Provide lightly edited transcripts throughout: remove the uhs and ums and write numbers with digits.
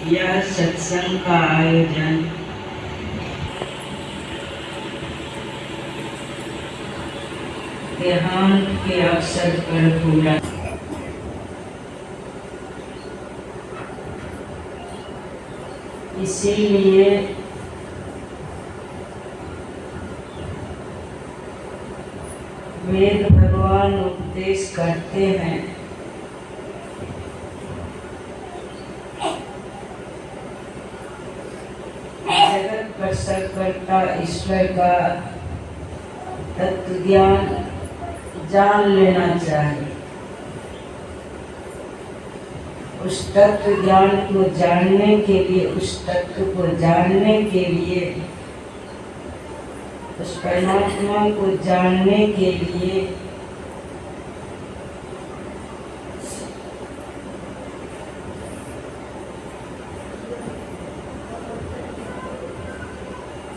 यह सत्संग का आयोजन देहांत के अवसर पर हुआ। इसीलिए वेद भगवान उपदेश करते हैं जगत प्रसवकर्ता ईश्वर का तत्व ज्ञान जान लेना चाहिए। उस तत्व ज्ञान को जानने के लिए, उस तत्व को जानने के लिए, उस परमात्मा को जानने के लिए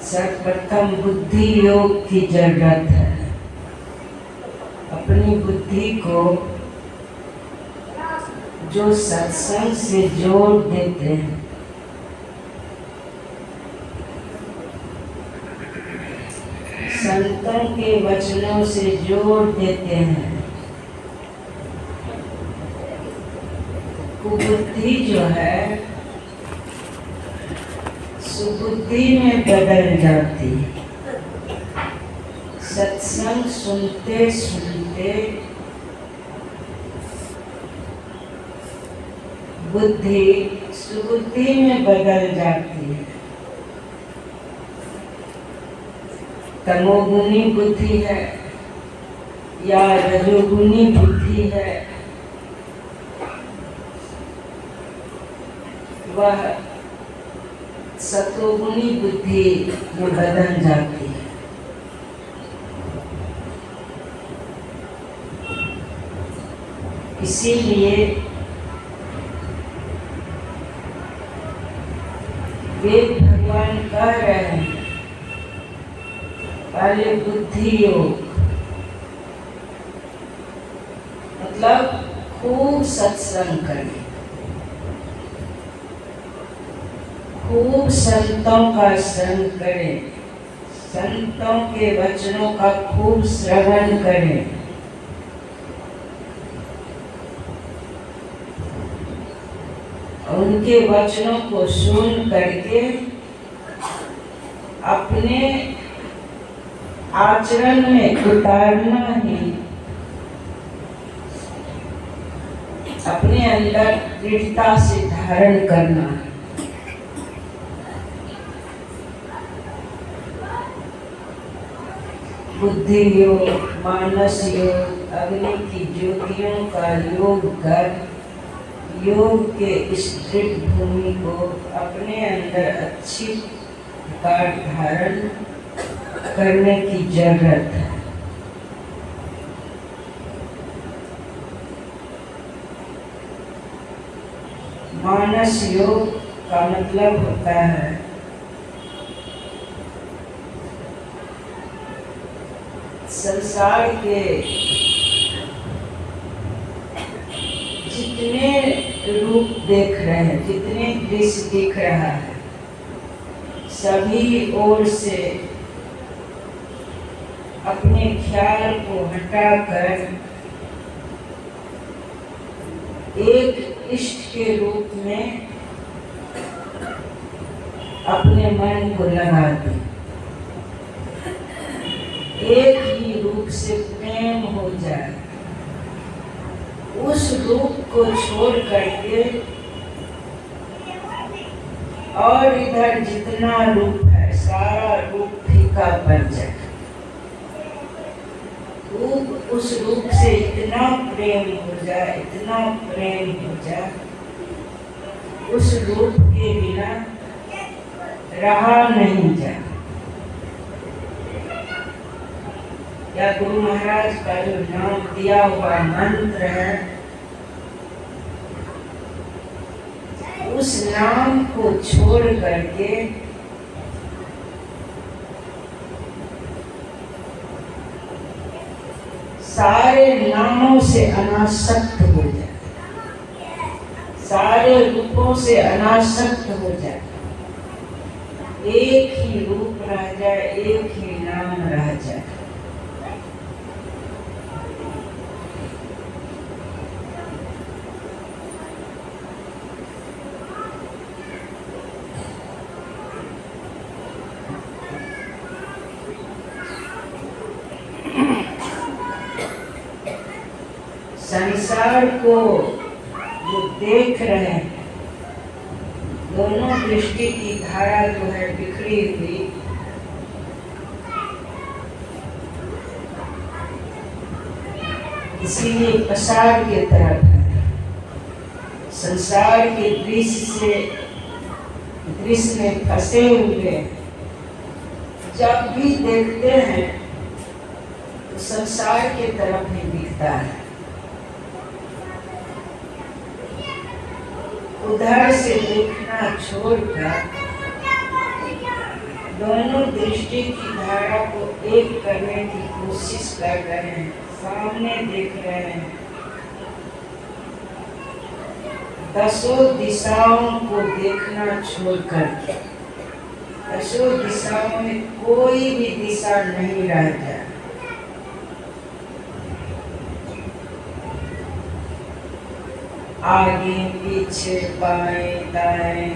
सर्वप्रथम बुद्धि योग की जरूरत है। अपनी बुद्धि को जो सत्संग से जोड़ देते हैं, संतों के वचनों से जोड़ देते हैं, कुबुद्धि जो है सुबुद्धि में बदल जाती है। सत्संग सुनते सुनते बुद्धि सुबुद्धि में बदल जाती है। तमोगुनी बुद्धि है या रजोगुनी बुद्धि है, वह सतोगुनी बुद्धि में बदल जाती है। इसीलिए वेद भगवान कह रहे हैं पहले बुद्धि योग, मतलब खूब सत्संग करें, खूब संतों का संग करें, संतों के वचनों का खूब श्रवण करें। उनके वचनों को सुन करके अपने आचरण में उतारना ही, अपने अंदर दृढ़ता से धारण करना है। बुद्धि योग, मानस योग, अग्नि की ज्योतियों का योग कर योग के इस दृढ़ भूमि को अपने अंदर अच्छी प्रकार धारण करने की जरूरत है। मानस योग का मतलब होता है संसार के जितने रूप देख रहे हैं, जितने दृश्य दिख रहा है, सभी ओर से अपने ख्याल को हटाकर एक इष्ट के रूप में अपने मन को लगा दें। एक ही रूप से प्रेम हो जाए, उस रूप को छोड़ करके और इधर जितना रूप है सारा रूप फीका पड़ जाए। उस रूप से इतना प्रेम हो जाए, इतना प्रेम हो जाए, उस रूप के बिना रहा नहीं जाए। या गुरु महाराज का जो नाम दिया हुआ मंत्र है, उस नाम को छोड़ करके सारे नामों से अनासक्त हो जाए, सारे रूपों से अनासक्त हो जाए, एक ही रूप रह जाए, एक ही नाम रह जाए। संसार को जो देख रहे हैं, दोनों दृष्टि की धारा जो है बिखरी हुई, इसीलिए प्रसार की तरफ है। संसार के दृश्य में फंसे हुए जब भी देखते हैं तो संसार के तरफ ही दिखता है। उधर से देखना छोड़कर दोनों दृष्टि की धारा को एक करने की कोशिश कर रहे हैं, सामने देख रहे हैं। दसों दिशाओं को देखना छोड़कर, दसों दिशाओं में कोई भी दिशा नहीं रह जाए। आगे पीछे बाएं दाएं,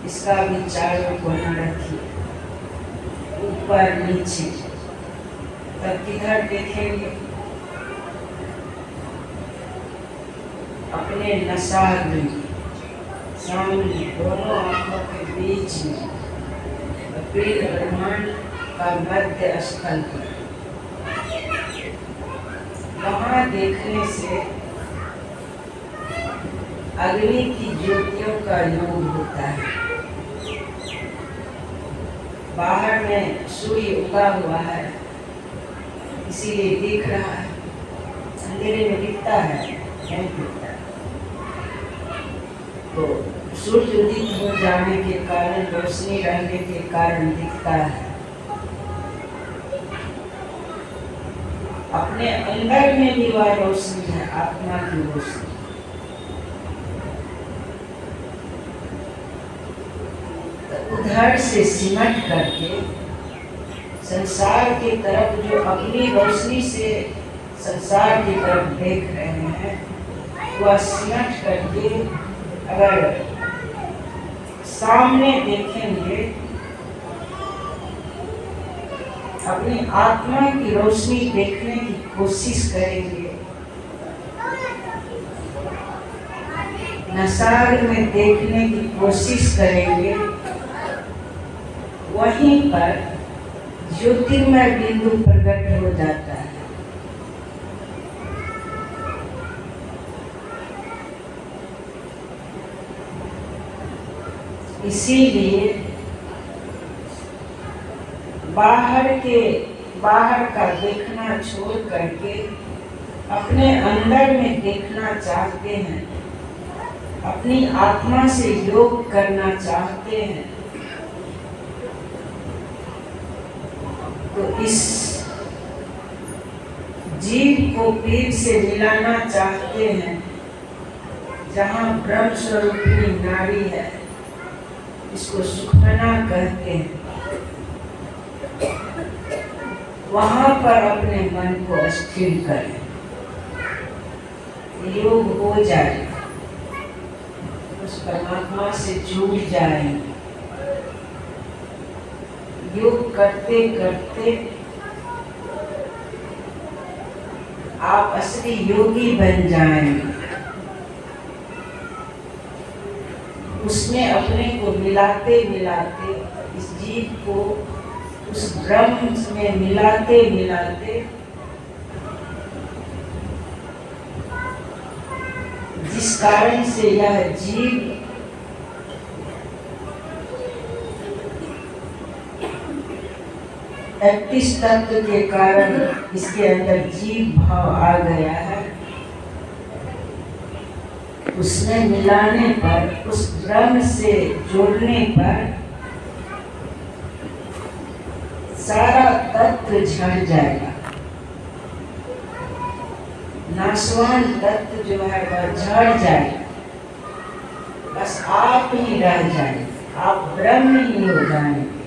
इसका विचारों को न रखिए। ऊपर नीचे, तब किधर देखेंगे? अपने नसार में, सामने, दोनों आंखों के बीच में, अखिल ब्रह्मांड का मध्य स्थल पर। वहाँ देखने से अग्नि की ज्योतियों का योग होता है। बाहर में सूर्य उगा हुआ है, इसीलिए दिख रहा है। अंधेरे में दिखता है, नहीं दिखता। तो सूर्य उदित हो जाने के कारण, रोशनी रहने के कारण दिखता है। अपने अंदर में भी वह रोशनी है, आत्मा की रोशनी। उधर से सिमट करके संसार की तरफ, जो अपनी रोशनी से संसार की तरफ देख रहे हैं, वह सिमट करके अगर सामने देखेंगे, अपनी आत्मा की रोशनी देखने की कोशिश करेंगे, नसार में देखने की कोशिश करेंगे, वहीं पर ज्योतिर्मय बिंदु प्रकट हो जाता है। इसीलिए बाहर का देखना छोड़ करके अपने अंदर में देखना चाहते हैं, अपनी आत्मा से योग करना चाहते हैं, तो इस जीव को पीर से मिलाना चाहते हैं, जहाँ ब्रह्म स्वरूपिणी नारी है, इसको सुखमना कहते हैं। वहाँ पर अपने मन को स्थिर करें, योग हो जाए, उस परमात्मा से जुड़ जाएंगे। योग करते करते आप असली योगी बन जाएंगे। उसमें अपने को मिलाते मिलाते, इस जीव को उस ब्रह्म में मिलाते मिलाते, जिस कारण से यह जीव इस तत्व के कारण इसके अंदर जीव भाव आ गया है, उसमें मिलाने पर, उस ब्रह्म से जोड़ने पर सारा तत्व झड़ जाएगा। नाशवान तत्व जो है वह झड़ जाएगा। बस आप ही रह जाए, आप ब्रह्म ही हो जाएंगे।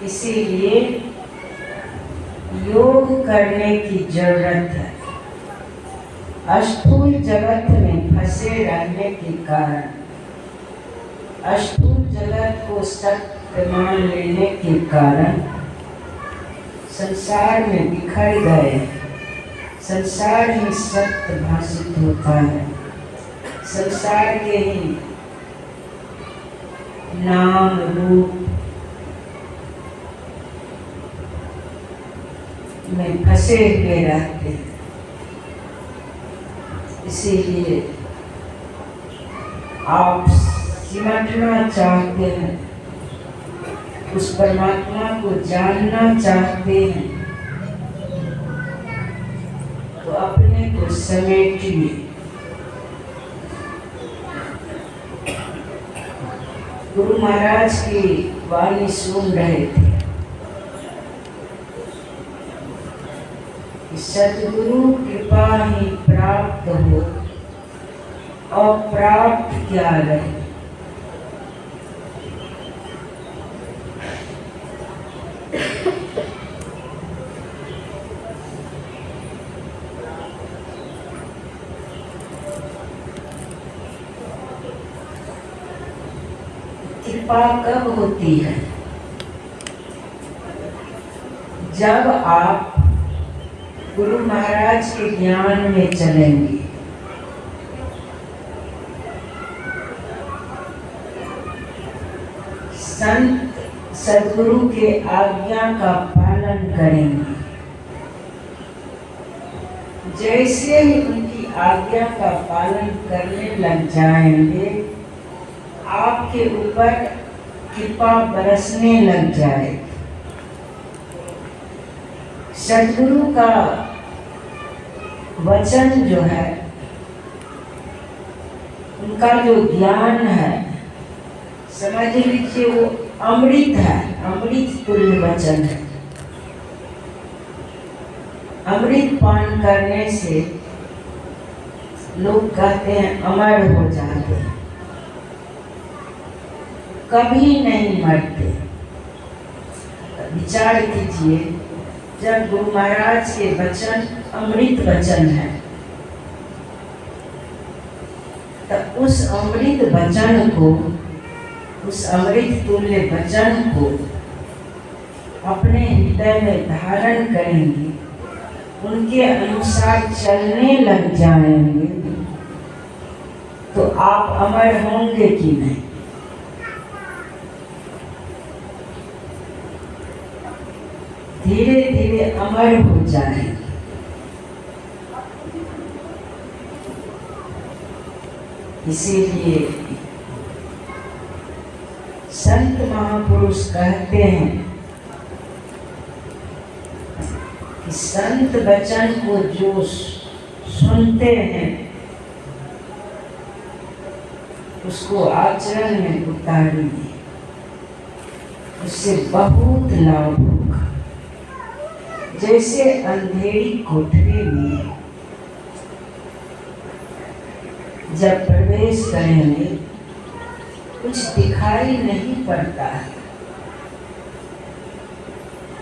इसीलिए योग करने की जरूरत है। अस्थूल जगत में फंसे रहने के कारण, अस्थूल जगत को सत्य मान लेने के कारण संसार में बिखर गए। संसार ही सत्य भाषित होता है, संसार के ही नाम रूप में फंसे हुए रहते हैं। इसीलिए आप सिमटना चाहते हैं, उस परमात्मा को जानना चाहते हैं, तो अपने को समेटिए। गुरु महाराज की वाणी सुन रहे थे, सद्गुरु कृपा ही प्राप्त हो और प्राप्त क्या रहे। कृपा कब होती है? जब आप गुरु महाराज के ज्ञान में चलेंगे। संत सद्गुरु के आज्ञा का पालन करेंगे। जैसे ही उनकी आज्ञा का पालन करने लग जाएंगे, आपके ऊपर कृपा बरसने लग जाएगी। सद्गुरु का वचन जो है, उनका जो ज्ञान है, समझ लीजिए वो अमृत है, अमृत तुल्य वचन है। अमृत पान करने से लोग कहते हैं अमर हो जाते हैं, कभी नहीं मरते। विचार कीजिए, जब गुरु महाराज के वचन अमृत वचन है, तो उस अमृत वचन को, उस अमृत तुल्य वचन को अपने हृदय में धारण करेंगे, उनके अनुसार चलने लग जाएंगे, तो आप अमर होंगे कि नहीं? धीरे धीरे अमर हो जाएंगे। इसीलिए संत महापुरुष कहते हैं कि संत वचन को जो सुनते हैं उसको आचरण में उतारिए, उससे बहुत लाभ होगा। जैसे अंधेरी कोठरी में जब प्रवेश करेंगे कुछ दिखाई नहीं पड़ता है,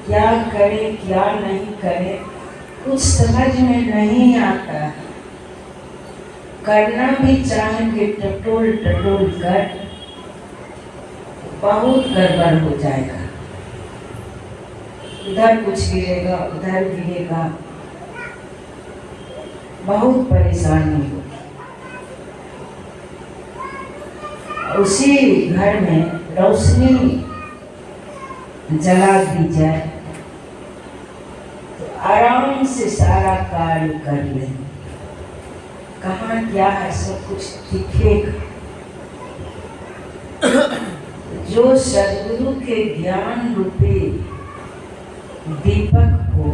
क्या करे क्या नहीं करे कुछ समझ में नहीं आता है। करना भी चाहेंगे टटोल टटोल कर, बहुत गड़बड़ हो जाएगा। इधर कुछ गिरेगा, उधर गिरेगा, बहुत परेशानी होगी। उसी घर में रोशनी जला दी जाए तो आराम से सारा कार्य कर लें। कहाँ क्या है सब कुछ दिखेगा। जो सद्गुरु के ज्ञान रूपी दीपक को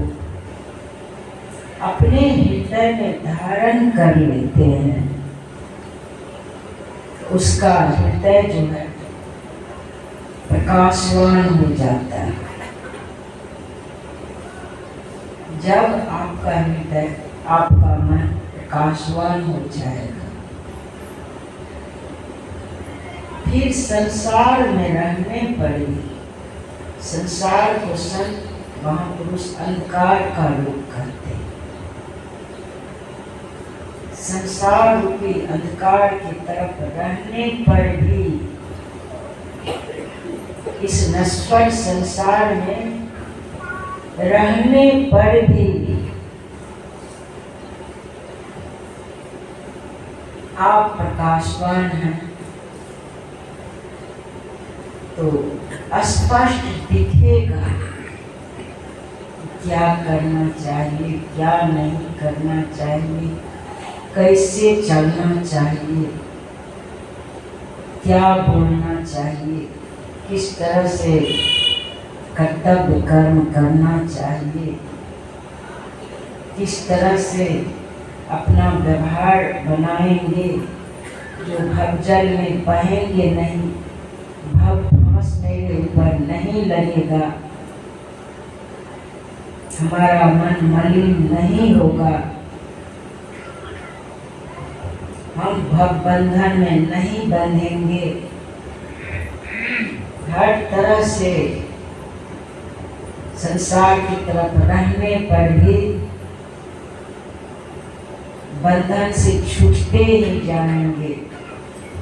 अपने हृदय में धारण कर लेते हैं, उसका हृदय जो है प्रकाशवान हो जाता है। जब आपका हृदय, आपका मन प्रकाशवान हो जाएगा, फिर संसार में रहने पर भी संसार को संत महापुरुष अंधकार का रूप करते हैं। संसार रूपी अंधकार की तरफ रहने पर भी, इस नश्वर संसार में रहने पर भी आप प्रकाशवान हैं, तो स्पष्ट दिखेगा क्या करना चाहिए, क्या नहीं करना चाहिए, कैसे चलना चाहिए, क्या बोलना चाहिए, किस तरह से कर्तव्य कर्म करना चाहिए, किस तरह से अपना व्यवहार बनाएंगे जो भवजल में बहेंगे नहीं, भव फांस मेरे ऊपर नहीं लगेगा, हमारा मन मलिन नहीं होगा, हम भव बंधन में नहीं बंधेंगे। हर तरह से संसार की तरफ रहने पर भी बंधन से छूटते ही जाएंगे।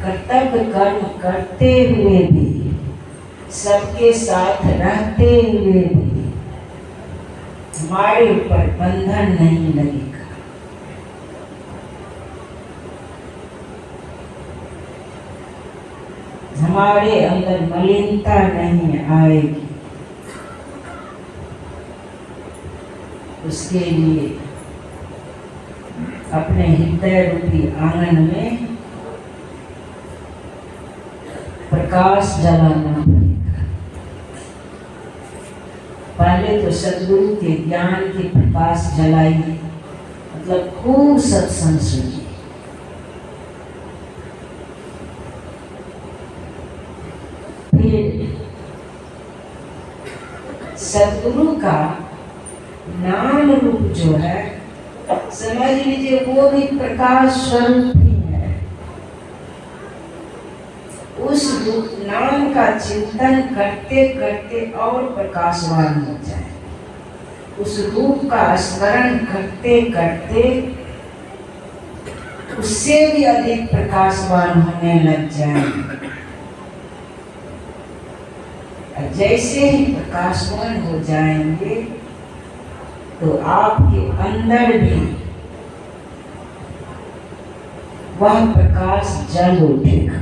कर्तव्य कर्म करते हुए भी, सबके साथ रहते हुए भी हमारे ऊपर बंधन नहीं लगेगा। हमारे अंदर मलिनता नहीं आएगी। उसके लिए अपने हृदय रूपी आंगन में प्रकाश जलाना पड़ेगा। पहले तो सद्गुरु के ज्ञान के प्रकाश जलाइए, मतलब खूब सत्संग सुनिए। फिर सद्गुरु का नाम रूप जो है, समझ लीजिए वो भी प्रकाश स्वरूप ही है। उस रूप नाम का चिंतन करते करते और प्रकाशवान हो जाए, उस रूप का स्मरण करते करते उससे भी अधिक प्रकाशवान होने लग जाए। जैसे ही प्रकाशवान हो जाएंगे तो आपके अंदर भी वह प्रकाश जल उठेगा।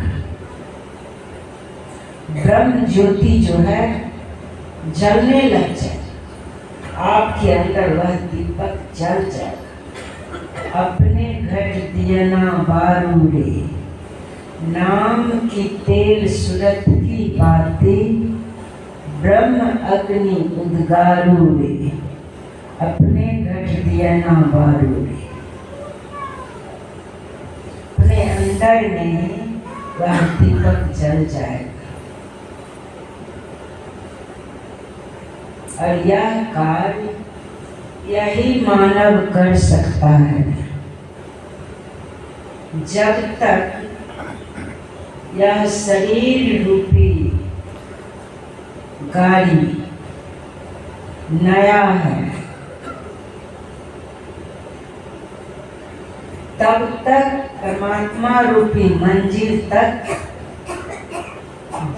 ब्रह्म ज्योति जो है जलने लग जाए, आपके अंदर वह दीपक जल जाएगा। अपने घट दियना बारूरे, नाम की तेल सूरत की बातें, ब्रह्म अग्नि उद्गारू रे, अपने घट दियना बारूरे। अपने अंदर में वह दीपक जल जाएगा। और यह कार्य यही मानव कर सकता है। जब तक यह शरीर रूपी गाड़ी नया है, तब तक परमात्मा रूपी मंजिल तक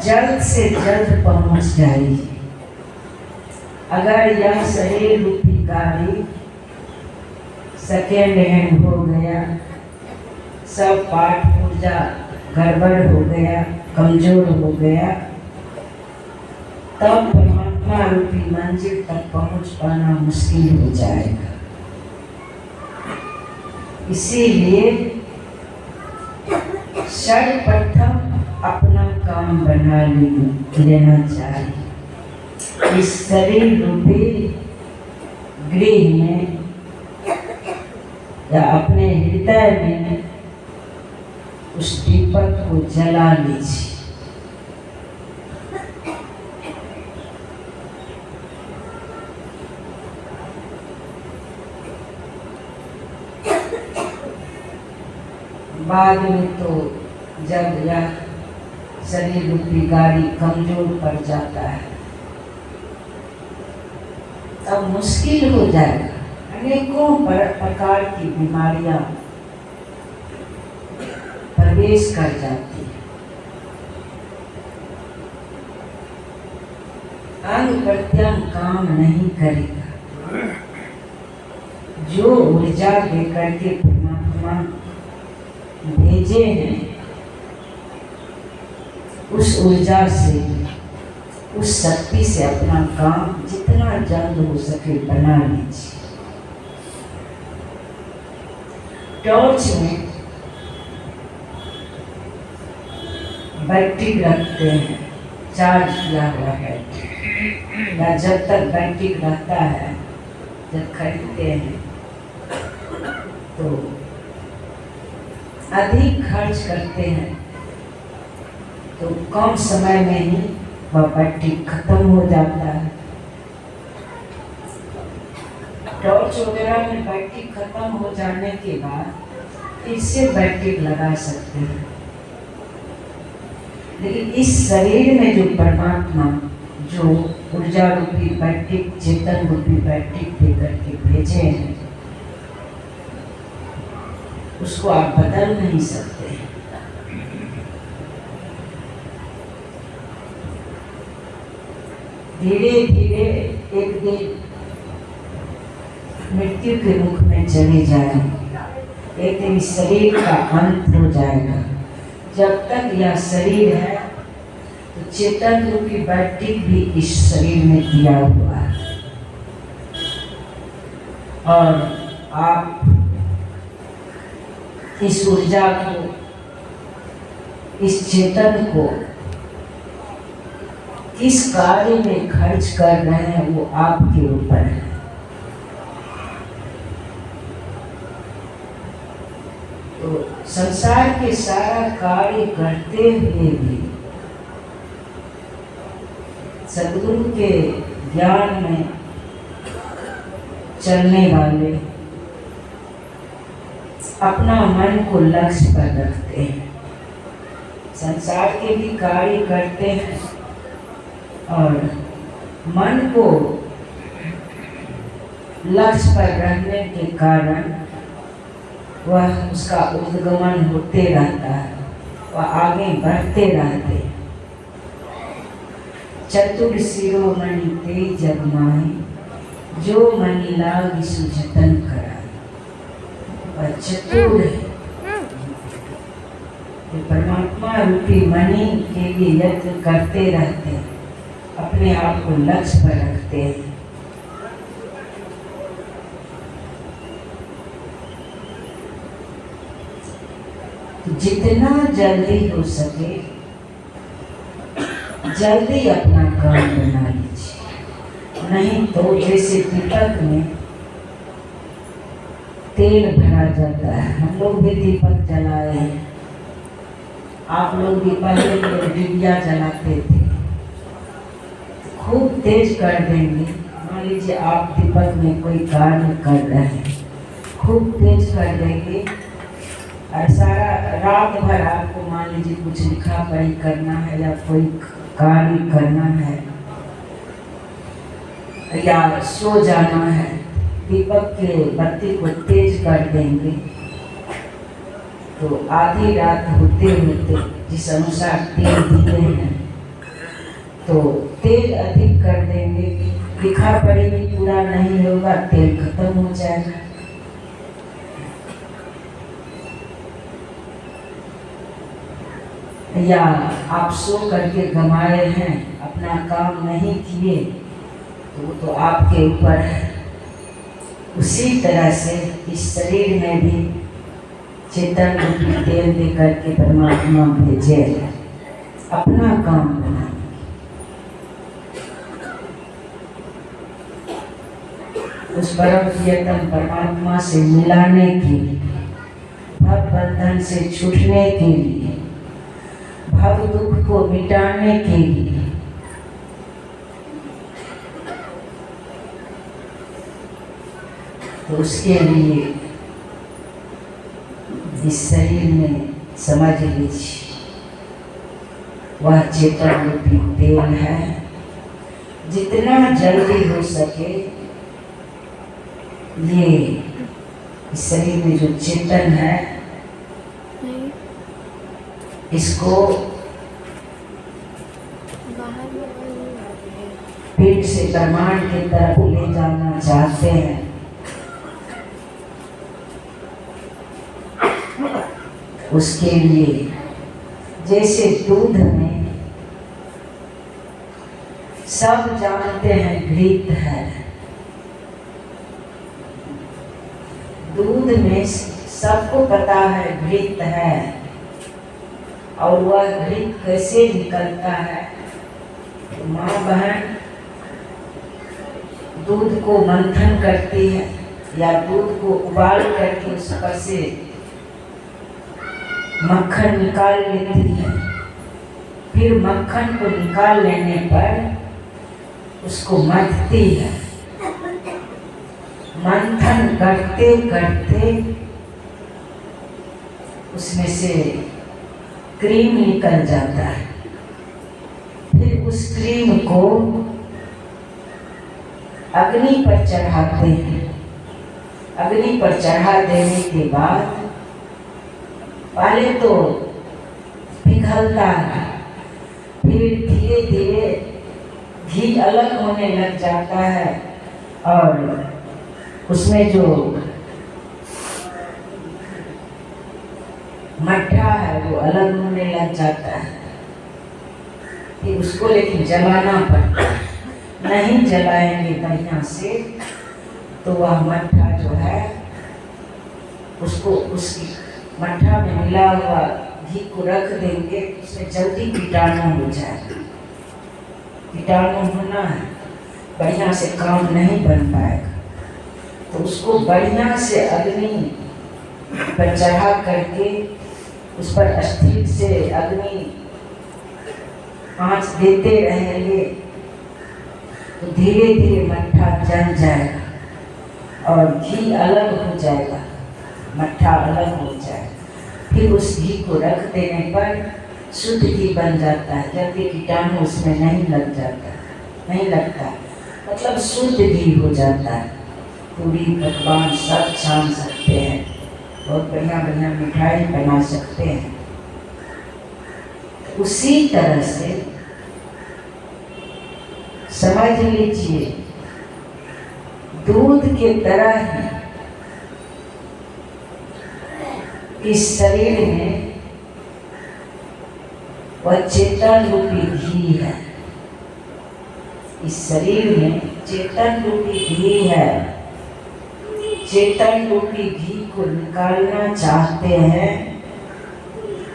जल्द से जल्द पहुंच जाएगी। अगर यह शरीर रूपी गाड़ी सेकेंड हैंड हो गया, सब पाठ पूजा गड़बड़ हो गया, कमजोर हो गया, तब परमात्मा रूपी मंजिल तक पहुंच पाना मुश्किल हो जाएगा। इसीलिए सर्वप्रथम अपना काम बना लेना चाहिए। इस शरीर रूपी गृह में या अपने हृदय में उस दीपक को जला लीजिए। बाद में तो जब यह शरीर रूपी गाड़ी कमजोर पड़ जाता है तब मुश्किल हो जाएगा। अनेकों प्रकार की बीमारियां प्रवेश कर जाती है। अंग प्रत्यंग काम नहीं करेगा। जो ऊर्जा देकर के परमात्मा भेजे हैं उस ऊर्जा से, उस शक्ति से अपना काम जितना जल्द हो सके बना लीजिए। टॉर्च में बैटरी रखते हैं, चार्ज किया हुआ है, या जब तक बैटरी रहता है, जब खरीदते हैं तो अधिक खर्च करते हैं तो कम समय में ही वह बैटरी खत्म हो जाता है। टॉर्च वगैरह में बैटरी खत्म हो जाने के बाद फिर से बैटरी लगा सकते हैं, लेकिन इस शरीर में जो परमात्मा जो ऊर्जा रूपी बैटरी, चेतन रूपी बैटरी देकर के भेजे हैं उसको आप बदल नहीं सकते। धीरे धीरे एक दिन मृत्यु के मुख में चले जाएंगे। एक दिन शरीर का अंत हो जाएगा। जब तक यह शरीर है तो चेतन रूपी बैटरी भी इस शरीर में दिया हुआ है, और आप इस ऊर्जा को, इस चेतन को किस कार्य में खर्च कर रहे हैं वो आपके ऊपर है। तो संसार के सारा कार्य करते हुए भी सद्गुरु के ज्ञान में चलने वाले अपना मन को लक्ष्य पर रखते हैं। संसार के भी कार्य करते हैं और मन को लक्ष्य पर रखने के कारण वह उसका उद्गमन होते रहता है, वह आगे बढ़ते रहते हैं। चतुर शिरोमणि ते जग माहे, जो मणि लाग सुजतन कराए। वह चतुर है, परमात्मा रूपी मणि के लिए यत्न करते रहते हैं, अपने आप को लक्ष्य पर रखते हैं। जितना जल्दी हो सके जल्दी अपना काम बना लीजिए, नहीं तो जैसे दीपक में तेल भरा जाता है। हम लोग भी दीपक जलाए हैं, आप लोग भी पहले तो डिबिया जलाते थे, खूब तेज कर देंगे। मान लीजिए आप दीपक में कोई कार्य कर रहे हैं, खूब तेज कर देंगे और सारा रात भर आपको मान लीजिए कुछ लिखा पढ़ी करना है या कोई कार्य करना है या सो जाना है, दीपक के बत्ती को तेज कर देंगे तो आधी रात होते होते जिस अनुसार तेल दिए हैं तो तेल अधिक कर देंगे, लिखा पढ़ी भी पूरा नहीं होगा, तेल खत्म हो जाएगा। या आप सो करके गंवाए हैं, अपना काम नहीं किए तो वो तो आपके ऊपर है। उसी तरह से इस शरीर में भी चेतन रूपी तेल दे करके परमात्मा भेजे अपना काम बना। उस परम प्रियतम परमात्मा से मिलाने के लिए, भव बंधन से छूटने के लिए, भव दुख को मिटाने के लिए तो उसके लिए इस शरीर में समझ लीजिए वह चेतन रूपी तेल है। जितना जल्दी हो सके ये इस शरीर में जो चेतन है इसको पेट से ब्रह्मांड की तरफ ले जाना चाहते हैं। उसके लिए जैसे दूध में सब जानते हैं घृत है, दूध में सबको पता है घृत है, और वह घृत कैसे निकलता है। तो माँ बहन दूध को मंथन करती है या दूध को उबाल करके उस पर से मक्खन निकाल लेती है। फिर मक्खन को निकाल लेने पर उसको मथती है। मंथन करते करते उसमें से क्रीम निकल जाता है। फिर उस क्रीम को अग्नि पर चढ़ाते हैं। अग्नि पर चढ़ा देने के बाद पहले तो पिघलता है, फिर धीरे धीरे घी अलग होने लग जाता है और उसमें जो मट्ठा है वो अलग होने लग जाता है। फिर उसको लेकिन जलाना पड़ता है। नहीं जलाएंगे बढ़िया से तो वह मट्ठा जो है उसको उसकी मट्ठा में मिला हुआ घी को रख देंगे, उसमें जल्दी कीटाणु हो जाए। कीटाणु होना है, बढ़िया से काम नहीं बन पाएगा। तो उसको बढ़िया से अग्नि पर चढ़ा करके उस पर स्थिर से अग्नि आँच देते रहेंगे तो धीरे धीरे मट्ठा जल जाएगा और घी अलग हो जाएगा, मट्ठा अलग हो जाएगा। फिर उस घी को रख देने पर शुद्ध घी बन जाता है। जबकि कीटाणु उसमें नहीं लग जाता, नहीं लगता, मतलब शुद्ध घी हो जाता है। पूरी पकवान सब छान सकते हैं, बहुत बढ़िया बढ़िया मिठाई बना सकते हैं। उसी तरह से समझ लीजिए दूध के तरह ही इस शरीर में वह चेतन रूपी घी है। इस शरीर में चेतन रूपी घी है। चेतन रूपी घी को निकालना चाहते हैं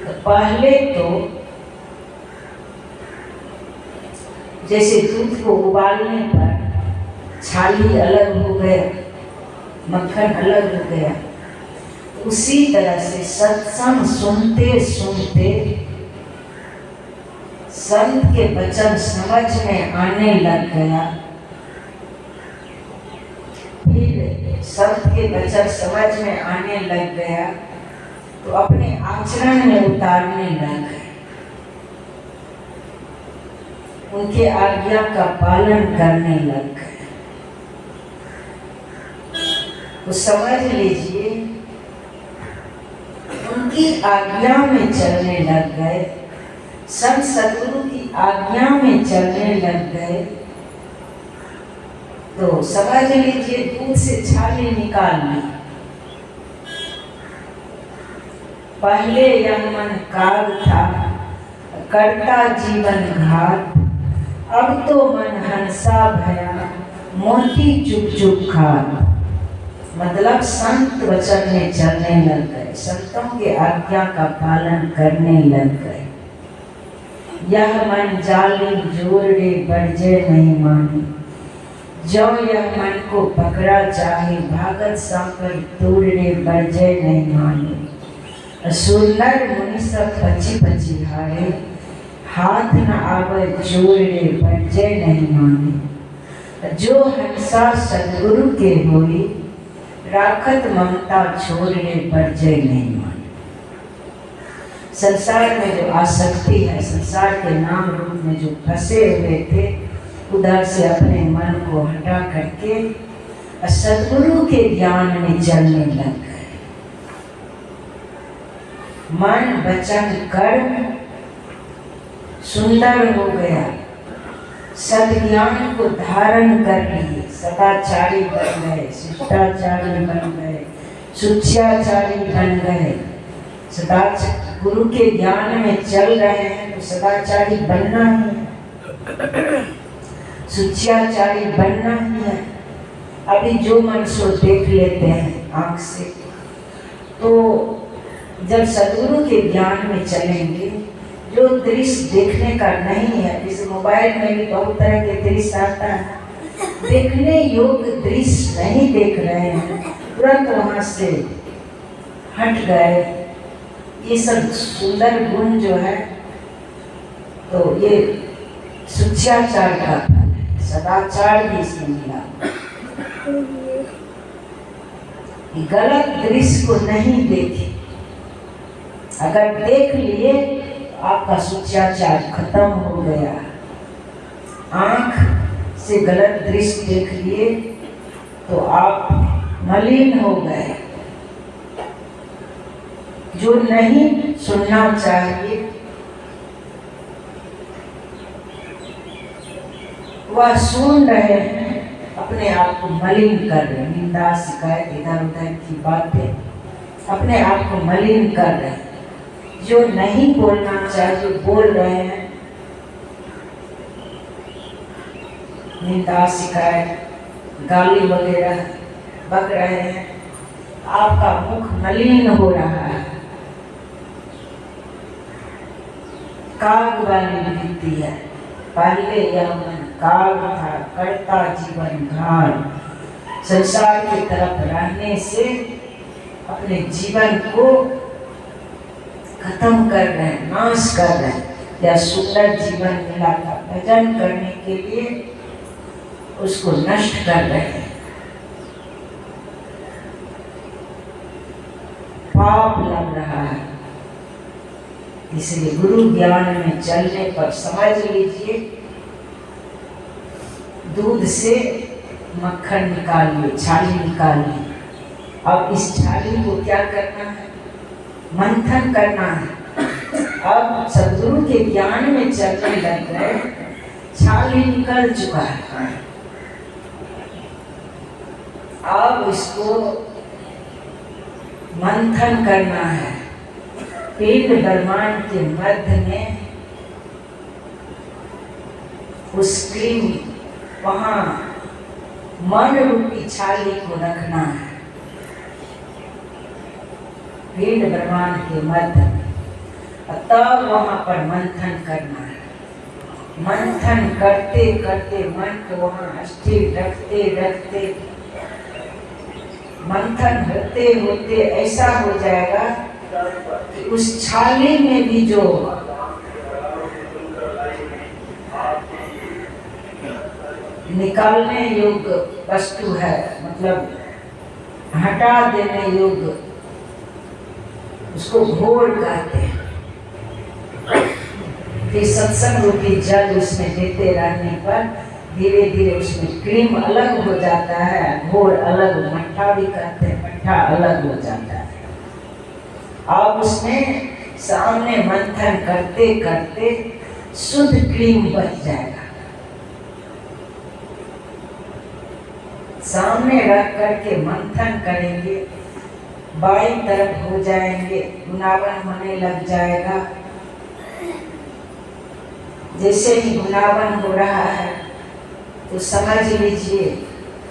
तो पहले तो जैसे दूध को उबालने पर छाली अलग हो गया, मक्खन अलग हो गया, उसी तरह से सत्संग सुनते सुनते संत के वचन समझ में आने लग गया। फिर संत के वचन समझ में आने लग गया तो अपने आचरण में उतारने लग गए। उनके आज्ञा का पालन करने लग गए। तो समझ लीजिए उनकी आज्ञा में चलने लग गए, संत सद्गुरु की आज्ञा में चलने लग गए। तो समझ लीजिए दूध से छाली निकाल ली। पहले यह मन काल था करता जीवन घात, अब तो मन हंसा भया मोती चुप चुप खात। मतलब संत वचन में चलने लग गए, संतों के आज्ञा का पालन करने लग गए। यह मन जालिम जोड़े बरजे नहीं मानी, जो यह मन को पकड़ा चाहे भागत सांकर तोड़े बरजे नहीं मानी। सुंदर मुनि सब पची पची हारे, हाथ न आवे जोड़े बरजे नहीं मानी। जो हंसा सदगुरु के होई, राखत ममता छोड़े बरजे नहीं मानी। संसार में जो आसक्ति है, संसार के नाम रूप में जो फंसे हुए थे, उधर से अपने मन को हटा करके सद्गुरु के ज्ञान में चलने लग गए। मन वचन कर्म सुंदर हो गया, सद्ज्ञान को धारण कर लिए, सदाचारी बन गए, शिष्टाचारी बन गए, शुच्याचारी बन गए। गुरु के ज्ञान में चल रहे हैं तो सदाचारी बनना ही है, शुच्याचारी बनना ही है। अभी जो मन सो देख लेते हैं आँख से, तो जब सद्गुरु के ज्ञान में चलेंगे, जो दृश्य देखने का नहीं है, जैसे मोबाइल में भी बहुत तरह के दृश्य आता है, देखने योग्य दृश्य नहीं देख रहे हैं, तुरंत वहाँ से हट गए। ये सब सुंदर गुण जो है, तो ये शुच्याचार का फल है, सदाचार भी इसमें मिला। गलत दृश्य को नहीं देखे, अगर देख लिए आपका शुच्याचार खत्म हो गया। आँख से गलत दृश्य देख लिए तो आप मलिन हो गए। जो नहीं सुनना चाहिए वह सुन रहे हैं, अपने आप को मलिन कर रहे हैं। निंदा शिकायत इधर उधर की बातें अपने आप को मलिन कर रहे हैं। जो नहीं बोलना चाहिए बोल रहे हैं, निंदा शिकायत गाली वगैरह बक रहे हैं, आपका मुख मलिन हो रहा है। काग वाली वृत्ति है, पहले यह मन काग था, करता जीवन घाट। संसार की तरफ रहने से अपने जीवन को खत्म कर रहे हैं, नाश कर रहे हैं। यह सुंदर जीवन मिला था, भजन करने के लिए उसको नष्ट कर रहे हैं। पाप लग रहा है। इसलिए गुरु ज्ञान में चलने पर समझ लीजिए, दूध से मक्खन निकालिए, छाली निकालिए। अब इस छाली को क्या करना है? मंथन करना है। अब सद्गुरु के ज्ञान में चलने लग गए, छाली निकल चुका है। अब इसको मंथन करना है। पिंड ब्रह्मांड के मध्य में उस क्रीम, वहाँ मन रूपी छाली को रखना है। पिंड ब्रह्मांड के मध्य में, तब वहाँ पर मंथन करना है। मंथन करते करते मन को वहाँ स्थिर रखते रखते, मंथन होते होते ऐसा हो जाएगा कि उस छाली में भी जो निकालने योग्य वस्तु है, मतलब हटा देने योग्य, उसको घोर कहते हैं। फिर सत्संग रूपी जल उसमें देते रहने पर धीरे धीरे उसमें क्रीम अलग हो जाता है, घोर अलग, मट्ठा भी कहते हैं, मट्ठा अलग हो जाता है। अब उसमें सामने मंथन करते करते शुद्ध क्रीम बच जाएगा। सामने रख करके मंथन करेंगे, बाईं तरफ हो जाएंगे, गुनावन होने लग जाएगा। जैसे ही गुनावन हो रहा है तो समझ लीजिए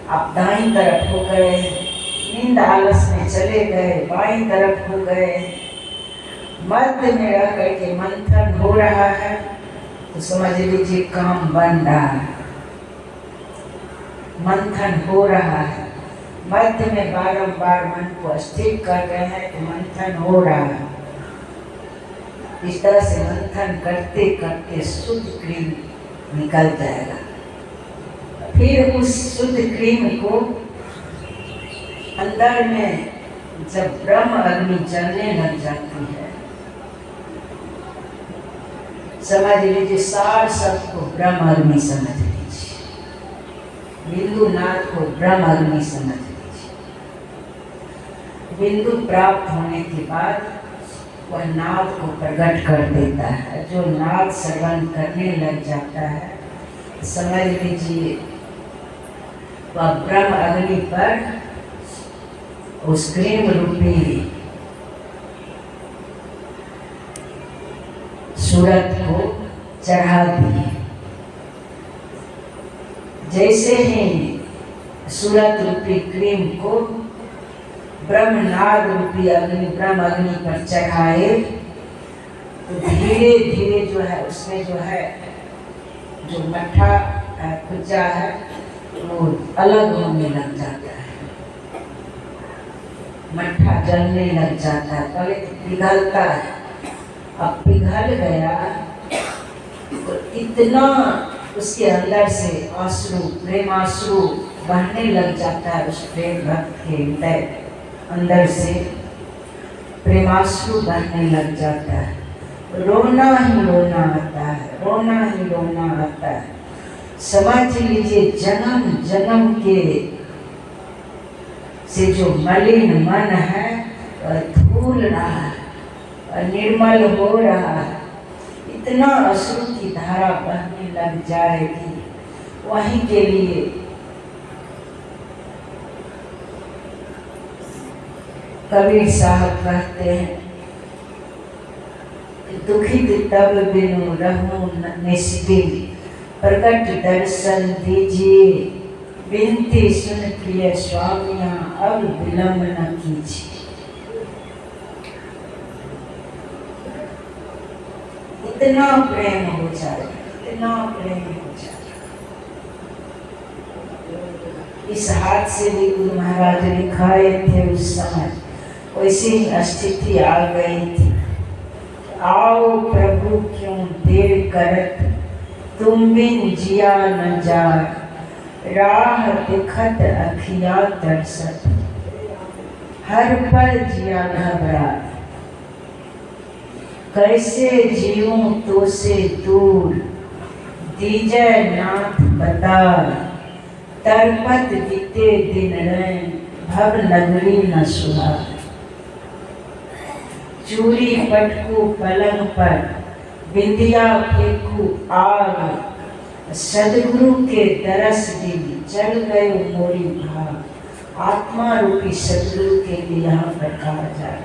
आप दाईं तरफ हो गए, नींद आलस में चले गए, बाईं तरफ हो गए। मध्य में रह करके मंथन हो रहा है तो समझ लीजिए काम बन रहा है, मंथन हो रहा है। मध्य में बारंबार मन को स्थिर कर रहे हैं तो मंथन हो रहा है। इस तरह से मंथन करते करते शुद्ध क्रीम निकल जाएगा। फिर उस शुद्ध क्रीम को अंदर में जब ब्रह्म अग्नि जलने लग जाती है समझ लीजिए, सार सबको ब्रह्म अग्नि समझ लीजिए, बिंदु नाथ को ब्रह्म अग्नि समझ लीजिए। बिंदु प्राप्त होने के बाद वह नाद को प्रकट कर देता है। जो नाद श्रवण करने लग जाता है, समझ लीजिए वह ब्रह्म अग्नि पर उस क्रीम रूपी सूरत को चढ़ा दिए। जैसे ही सूरत रूपी क्रीम को ब्रह्मनाद रूपी अग्नि ब्रह्म अग्नि पर चढ़ाए, तो धीरे धीरे जो है उसमें जो है जो मट्ठा खुजा है वो अलग होने लग जाता है, मट्ठा जलने लग जाता है। पहले पिघलता है, अब पिघल गया तो इतना उसके अंदर से आंसू, प्रेमाश्रु बहने लग जाता है। उस प्रेम भक्त के हृदय अंदर से प्रेमाश्रु बहने लग जाता है। रोना ही रोना आता है, रोना ही रोना आता है। समझ लीजिए जन्म जन्म के से जो मलिन मन है वह धूल रहा है, निर्मल हो रहा है। इतना अश्रु की धारा बहने लग जाएगी। वहीं के लिए कबीर साहब कहते हैं, दुखित तब बिनु रहूं निस्दिन, प्रकट दर्शन दीजिए, विनती सुन प्रिय स्वामिया, अब विलंब न कीजिए। इतना प्रेम हो जाए, इतना प्रेम हो जाए। इस हाथ से भी गुरु महाराज लिखाए थे उस समय, वैसी स्थिति आ गई थी। आओ प्रभु क्यों देर करत, तुम बिन जिया न जाए, राह दिखत अखिया तरसत, हर पल जिया घबरा, कैसे जीऊं तो से दूर, दीजय नाथ बता, तरपत बीते दिन रैन, भव नगरी न सुहा। चूड़ी पटकू पलंग पर, बिंदिया फेंकू आग, सदगुरु के दरस दिन जल गए मोरी भाग। आत्मा रूपी सदगुरु के लिए यहाँ पर कहा जा रहा है।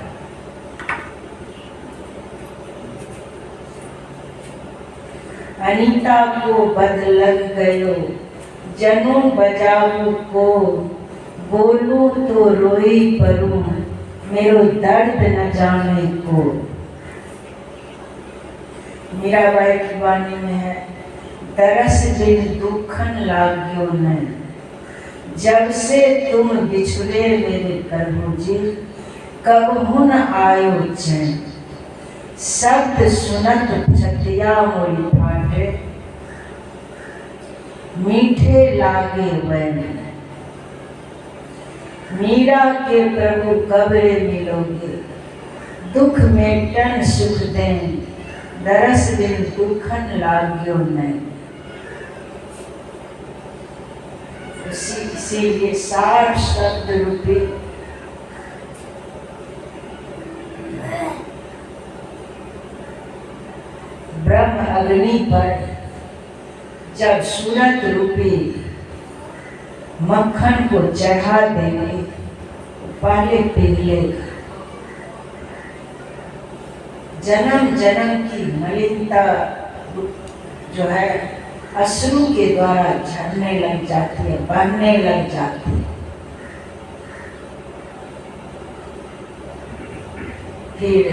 अनीता को बद लग गयो, जनू बजाऊ को, बोलू तो रोई परूं, मेरो दर्द न जाने को। मीराबाई की वाणी में है, तरस दिन दुखन लाग्यो न, जब से तुम बिछुड़े मेरे प्रभु जी, कब हुन आयो चैन। शब्द सुनत छतिया मोरी फाटे, मीठे लागे वैन। मीरा के प्रभु कब रे मिलोगे, दुख में टन सुख दें, दरस दिन दुखन लाग्यो नहीं। इसीलिए सार शब्द रूपी ब्रह्म अग्नि पर जब सूरत रूपी मक्खन को चढ़ा देंगे, पहले पिघलेगा। जन्म जन्म की मलिनता जो है अश्रु के द्वारा झड़ने लग जाती है, बहने लग जाती है। फिर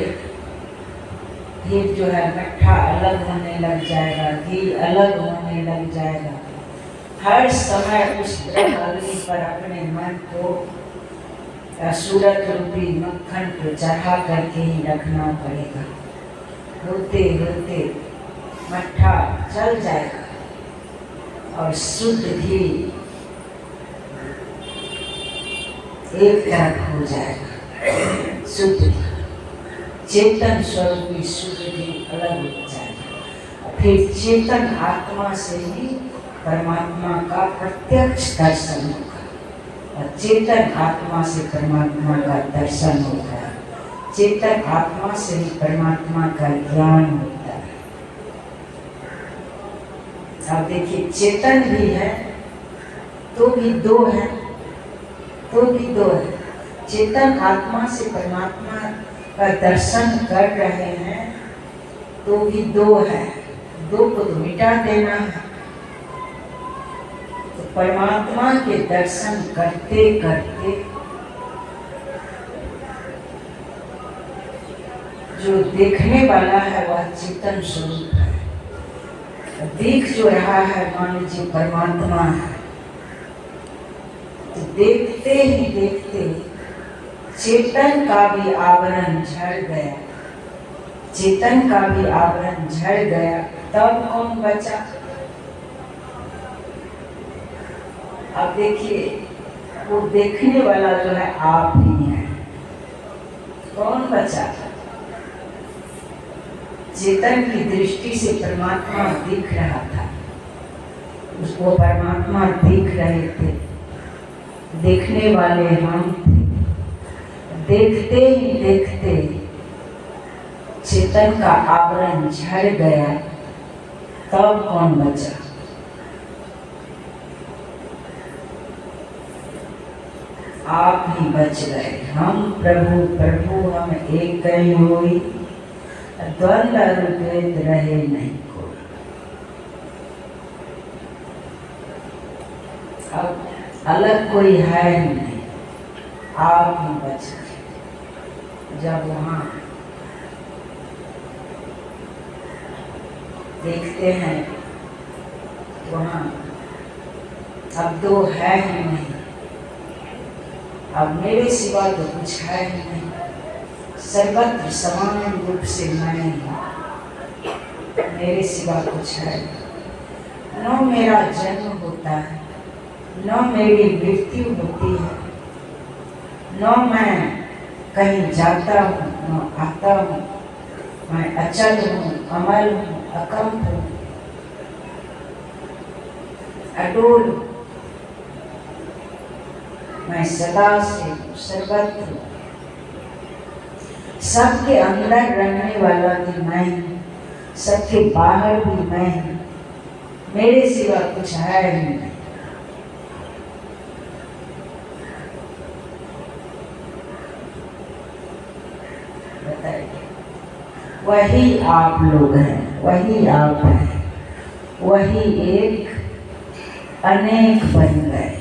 जो है मट्ठा अलग होने लग जाएगा, घी अलग होने लग जाएगा। हर समय उस ब्रह्म अग्नि पर अपने मन को सूरत रूपी मक्खन को चढ़ा करके ही रखना पड़ेगा। होते होते मट्ठा चल जाएगा और शुद्ध घी एक तरफ हो जाएगा। शुद्ध चेतन स्वरूपी शुद्ध घी अलग हो जाएगा। फिर चेतन आत्मा से ही परमात्मा का प्रत्यक्ष दर्शन होगा और चेतन आत्मा से परमात्मा का दर्शन होता है। चेतन आत्मा से ही परमात्मा का ज्ञान होता है। अब देखिए, चेतन भी है तो भी दो है, तो भी दो है। चेतन आत्मा से परमात्मा का दर्शन कर रहे हैं तो भी दो है, दो को तो मिटा देना है। तो परमात्मा के दर्शन करते करते जो देखने वाला है वह चेतन स्वरूप है। देख जो रहा है मान लीजिए परमात्मा है, तो देखते ही देखते चेतन का भी आवरण झड़ गया, चेतन का भी आवरण झड़ गया। तब कौन बचा? अब देखिए, वो देखने वाला जो है आप ही है। कौन बचा? चेतन की दृष्टि से परमात्मा दिख रहा था, उसको परमात्मा दिख रहे थे, देखने वाले हम थे। देखते ही देखते चेतन का आवरण झड़ गया, तब कौन बचा? आप ही बच गए। हम प्रभु प्रभु हम एक ही होई, द्वंद्व रूपेत रहे नहीं कोई। अब अलग कोई है ही नहीं, आप ही बच गए। जब वहाँ देखते हैं वहाँ अब दो है ही नहीं, अब मेरे सिवा तो कुछ है ही नहीं, सर्वत्र समान रूप से मैं हूँ, मेरे सिवा कुछ है नहीं। न मेरा जन्म होता है, न मेरी मृत्यु होती है, न मैं कहीं जाता हूँ न आता हूँ। मैं अचल हूँ, अमल हूँ, अकंप हूँ, अडोल हूँ। मैं सदा से सर्वत्र हूँ। सबके अंदर रहने वाला भी मैं हूँ, सबके बाहर भी मैं हूँ, मेरे सिवा कुछ है ही नहीं। बताइए, वही आप लोग हैं, वही आप हैं, वही एक अनेक बन गए।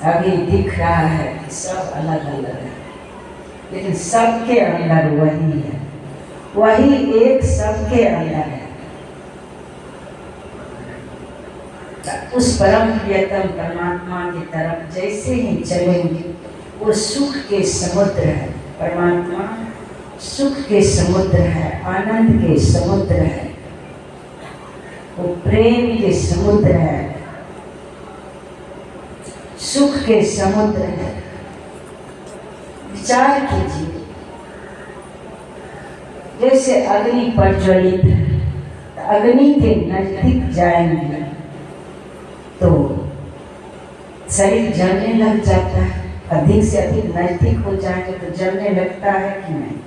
अभी दिख रहा है कि सब अलग अलग है, लेकिन सबके अंदर वही है, वही एक सबके अंदर है। उस परम प्रियतम परमात्मा की तरफ जैसे ही चलेंगे, वो सुख के समुद्र है। परमात्मा सुख के समुद्र है, आनंद के समुद्र है, वो प्रेम के समुद्र है, सुख के समुद्र है। विचार कीजिए, जैसे अग्नि प्रज्वलित है, अग्नि के नजदीक जाएंगे तो शरीर जलने लग जाता है। अधिक से अधिक नजदीक हो जाएंगे तो जलने लगता है कि नहीं?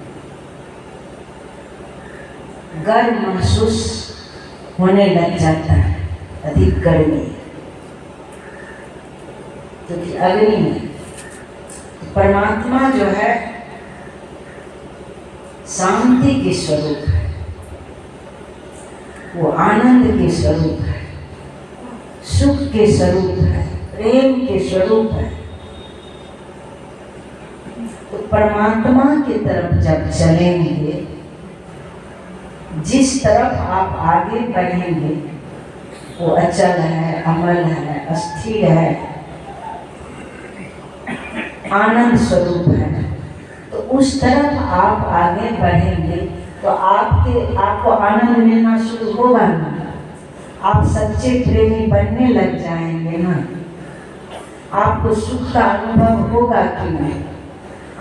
गर्म महसूस होने लग जाता है, अधिक गर्मी, क्योंकि अग्नि में परमात्मा जो है शांति के स्वरूप है, वो आनंद के स्वरूप है, सुख के स्वरूप है, प्रेम के स्वरूप है। तो परमात्मा की तरफ जब चलेंगे, जिस तरफ आप आगे बढ़ेंगे वो अचल है, अमल है, अस्थिर है, आनंद स्वरूप है। तो उस तरफ आप आगे बढ़ेंगे तो आपको आनंद मिलना शुरू होगा ना, आप सच्चे प्रेमी बनने लग जाएंगे ना, आपको सुख का अनुभव होगा कि नहीं?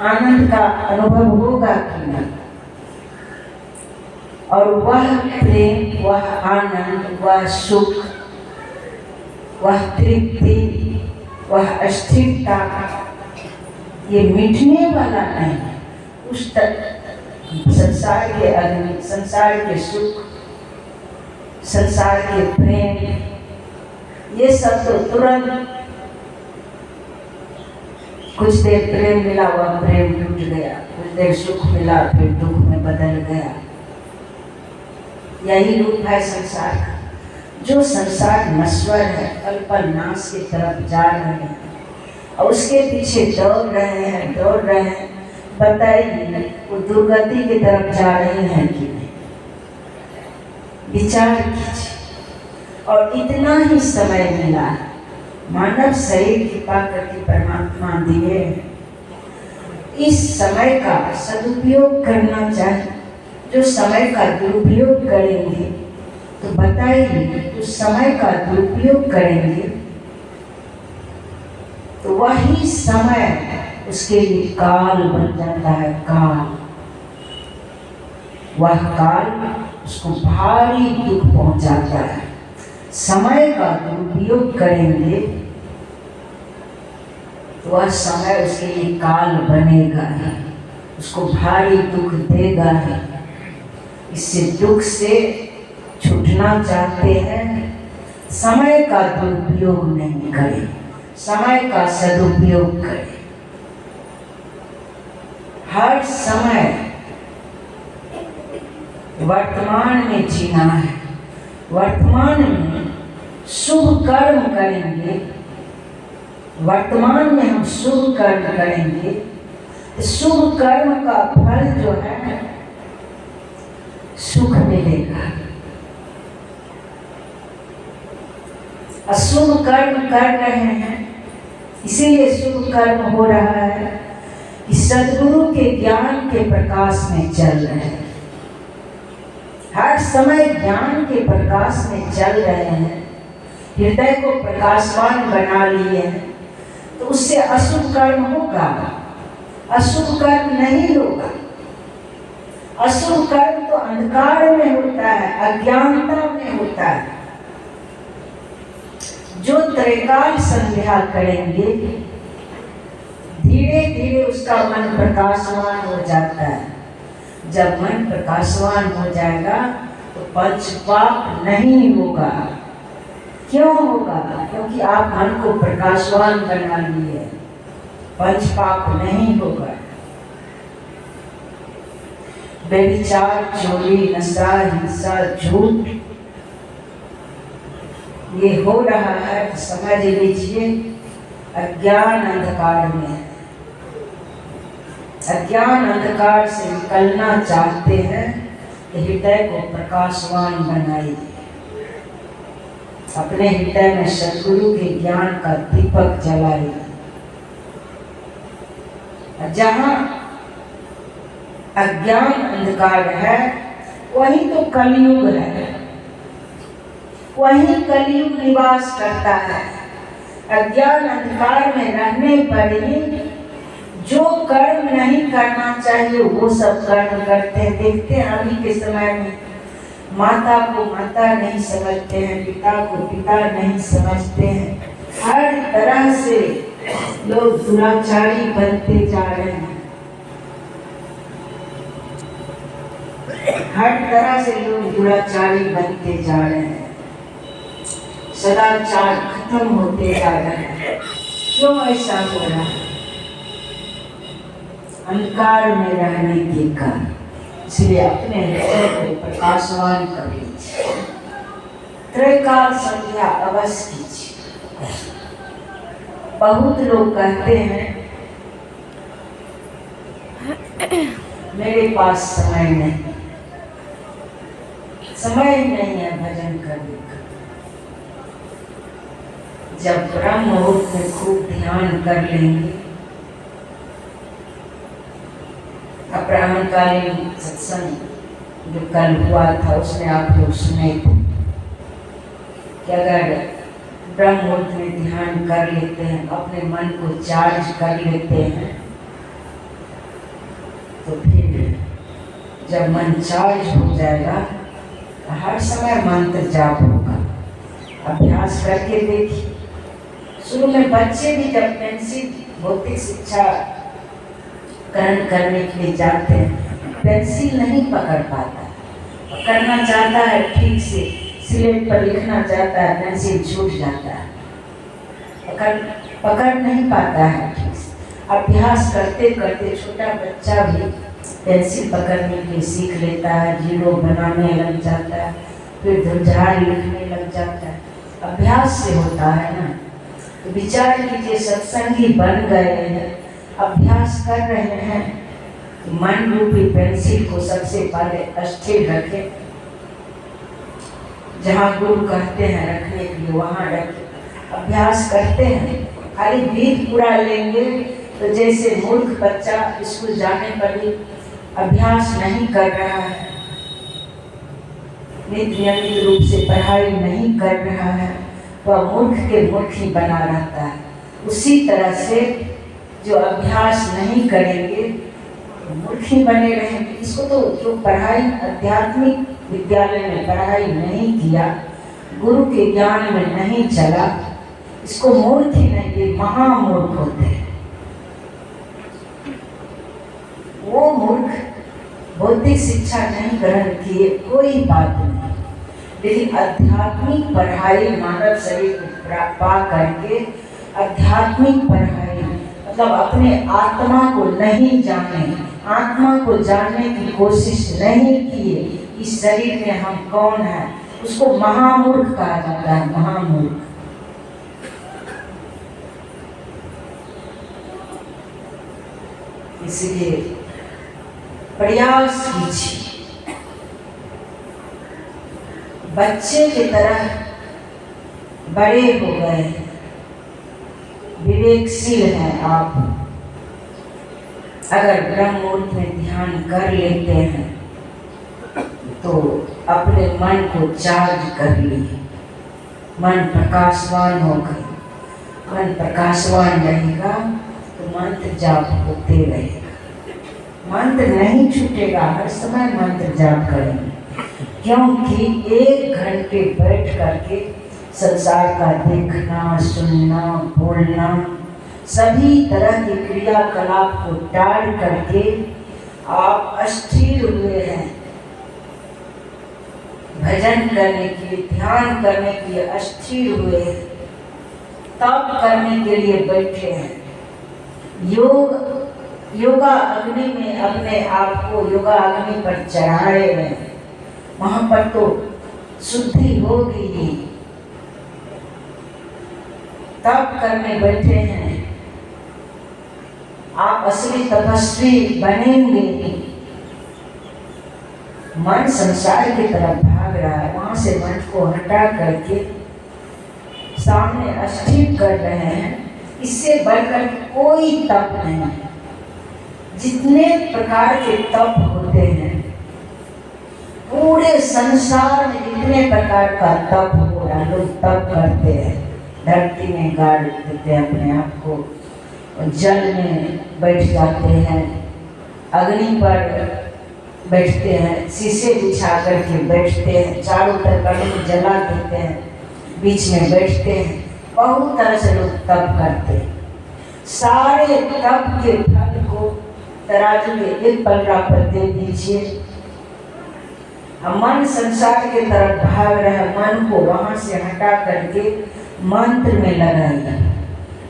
आनंद का अनुभव होगा कि नहीं। और वह प्रेम, वह आनंद, वह सुख, वह तृप्ति, वह अस्थिरता ये मिटने वाला नहीं। उस संसार के अग्नि, संसार के सुख, संसार के प्रेम, ये सब तो तुरंत कुछ देर प्रेम मिला, वह प्रेम टूट गया, कुछ देर सुख मिला फिर दुख में बदल गया। यही रूप है संसार का। जो संसार नश्वर है, पल पल नाश की तरफ जा रहे हैं और उसके पीछे दौड़ रहे हैं, बताइए वो दुर्गति की तरफ जा रहे हैं कि नहीं? विचार कीजिए। और इतना ही समय मिला, मानव शरीर की पाकर के परमात्मा दिए, इस समय का सदुपयोग करना चाहिए। जो समय का दुरुपयोग करेंगे तो बताइए, जो समय का दुरुपयोग करेंगे तो वही समय उसके लिए काल बन जाता है। काल, वह काल उसको भारी दुख पहुंचाता है। समय का दुरुपयोग करेंगे तो वह समय उसके लिए काल बनेगा ही, उसको भारी दुख देगा ही। इससे दुख से छूटना चाहते हैं, समय का दुरुपयोग नहीं करें, समय का सदुपयोग करें। हर समय वर्तमान में जीना है। वर्तमान में शुभ कर्म करेंगे, वर्तमान में हम शुभ कर्म करेंगे, शुभ कर्म का फल जो है सुख मिलेगा। अशुभ कर्म कर रहे हैं, इसीलिए शुभ कर्म हो रहा है कि सद्गुरु के ज्ञान के प्रकाश में चल रहे हैं। हर समय ज्ञान के प्रकाश में चल रहे हैं, हृदय को प्रकाशवान बना लिए हैं, तो उससे अशुभ कर्म होगा, अशुभ कर्म नहीं होगा। अशुभ कर्म तो अंधकार में होता है, अज्ञानता में होता है। जो त्रैकाल संध्या करेंगे, धीरे धीरे उसका मन प्रकाशवान हो जाता है। जब मन प्रकाशवान हो जाएगा तो पंचपाप नहीं होगा। क्यों होगा? क्योंकि आप मन को प्रकाशवान बना लिए, पंचपाप नहीं होगा। व्यभिचार, चोरी, नशा, हिंसा, झूठ ये हो रहा है तो समझ लीजिए अज्ञान अंधकार में है। अज्ञान अंधकार से निकलना चाहते हैं तो हृदय को प्रकाशवान बनाइए। अपने हृदय में सद्गुरु के ज्ञान का दीपक जलाइए। जहाँ अज्ञान अंधकार है वही तो कलयुग है, वही कलयुग निवास करता है। अज्ञान अंधकार में रहने पर ही जो कर्म नहीं करना चाहिए वो सब कर्म करते हैं। देखते हैं अभी के समय में माता को माता नहीं समझते हैं, पिता को पिता नहीं समझते हैं। हर तरह से लोग दुराचारी बनते जा रहे हैं, हर तरह से लोग दुराचारी बनते जा रहे हैं, सदाचार खत्म होते जा रहे हैं। क्यों ऐसा हो रहा है? अंधकार में रहने के कारण। इसलिए अपने हृदय को प्रकाशवान कर लीजिए, त्रैकाल संध्या अवश्य कीजिए। बहुत लोग कहते हैं मेरे पास समय नहीं, समय नहीं है भजन करने का। जब ब्रह्म मुहूर्त में खूब ध्यान कर लेंगे, ब्राह्मणकालीन सत्संग जो कल हुआ था उसमें आप लोग सुने थे कि अगर ब्रह्म मुहूर्त में ध्यान कर लेते हैं, अपने मन को चार्ज कर लेते हैं, तो फिर जब मन चार्ज हो जाएगा तो हर समय मंत्र जाप होगा। अभ्यास करके देखिए। शुरू में बच्चे भी जब पेंसिल भौतिक शिक्षा ग्रहण करने के लिए जाते हैं, पेंसिल नहीं पकड़ पाता, पकड़ना चाहता है ठीक से, स्लेट पर लिखना चाहता है, पेंसिल छूट जाता है, पकड़ नहीं पाता है ठीक से। अभ्यास करते करते छोटा बच्चा भी पेंसिल पकड़ने के लिए सीख लेता है, जीरो बनाने लग जाता है, फिर ध्वजारी लिखने लग जाता है। अभ्यास से होता है ना। तो विचार कीजिए, सत्संगी बन गए हैं, अभ्यास कर रहे हैं, तो मन रूपी पेंसिल को सबसे पहले स्थिर रखें, जहाँ गुरु कहते हैं रखने के लिए वहाँ रखें। अभ्यास करते हैं, खाली बीत पूरा लेंगे तो जैसे मूर्ख बच्चा स्कूल जाने पर भी अभ्यास नहीं कर रहा है, नियमित रूप से पढ़ाई नहीं कर रहा है, वह मूर्ख के मूर्ख ही बना रहता है। उसी तरह से जो अभ्यास नहीं करेंगे मूर्ख ही बने रहेंगे। इसको तो जो पढ़ाई आध्यात्मिक विद्यालय में पढ़ाई नहीं किया, गुरु के ज्ञान में नहीं चला, इसको मूर्ख ही नहीं, ये महामूर्ख होते हैं। वो मूर्ख भौतिक शिक्षा नहीं ग्रहण किए कोई बात नहीं, लेकिन आध्यात्मिक पढ़ाई मानव शरीर को पा करके आध्यात्मिक पढ़ाई मतलब अपने आत्मा को नहीं जाने, आत्मा को जानने की कोशिश नहीं किए, इस शरीर में हम कौन है, उसको महामूर्ख कहा जाता है। महामूर्ख। इसलिए प्रयास कीजिए, बच्चे की तरह बड़े हो गए, विवेकशील हैं आप। अगर ब्रह्म मुहूर्त में ध्यान कर लेते हैं तो अपने मन को चार्ज कर लिए, मन प्रकाशवान हो गए। मन प्रकाशवान रहेगा तो मंत्र जाप होते रहेगा, मंत्र नहीं छूटेगा, हर समय मंत्र जाप करेंगे। क्योंकि 1 घंटे बैठ करके संसार का देखना, सुनना, बोलना, सभी तरह के क्रियाकलाप को टाल करके आप स्थिर हुए हैं, भजन करने के लिए, ध्यान करने के लिए स्थिर हुए हैं, तप करने के लिए बैठे हैं। योगा अग्नि में अपने आप को योगा अग्नि पर चढ़ाए हैं, वहां पर तो शुद्धि होगी ही। तप करने बैठे हैं, आप असली तपस्वी बनेंगे। मन संसार की तरफ भाग रहा है, वहां से मन को हटा करके सामने स्थिर कर रहे हैं। इससे बढ़कर कोई तप नहीं है। जितने प्रकार के तप होते हैं, पूरे संसार में जितने प्रकार का तप हो रहा है, लोग तप करते हैं, धरती में गाड़ देते हैं अपने आप को, जल में बैठ जाते हैं, अग्नि पर बैठते हैं, शीशे बिछा करके बैठते हैं, चारों तरफ अग्नि जला देते हैं, बीच में बैठते हैं, बहुत तरह से लोग तप करते हैं। सारे तप के फल को तराजू में एक पलड़ा पर दे दीजिए। मन संसार के तरफ भाग रहे, मन को वहां से हटा करके मंत्र में लगाइए।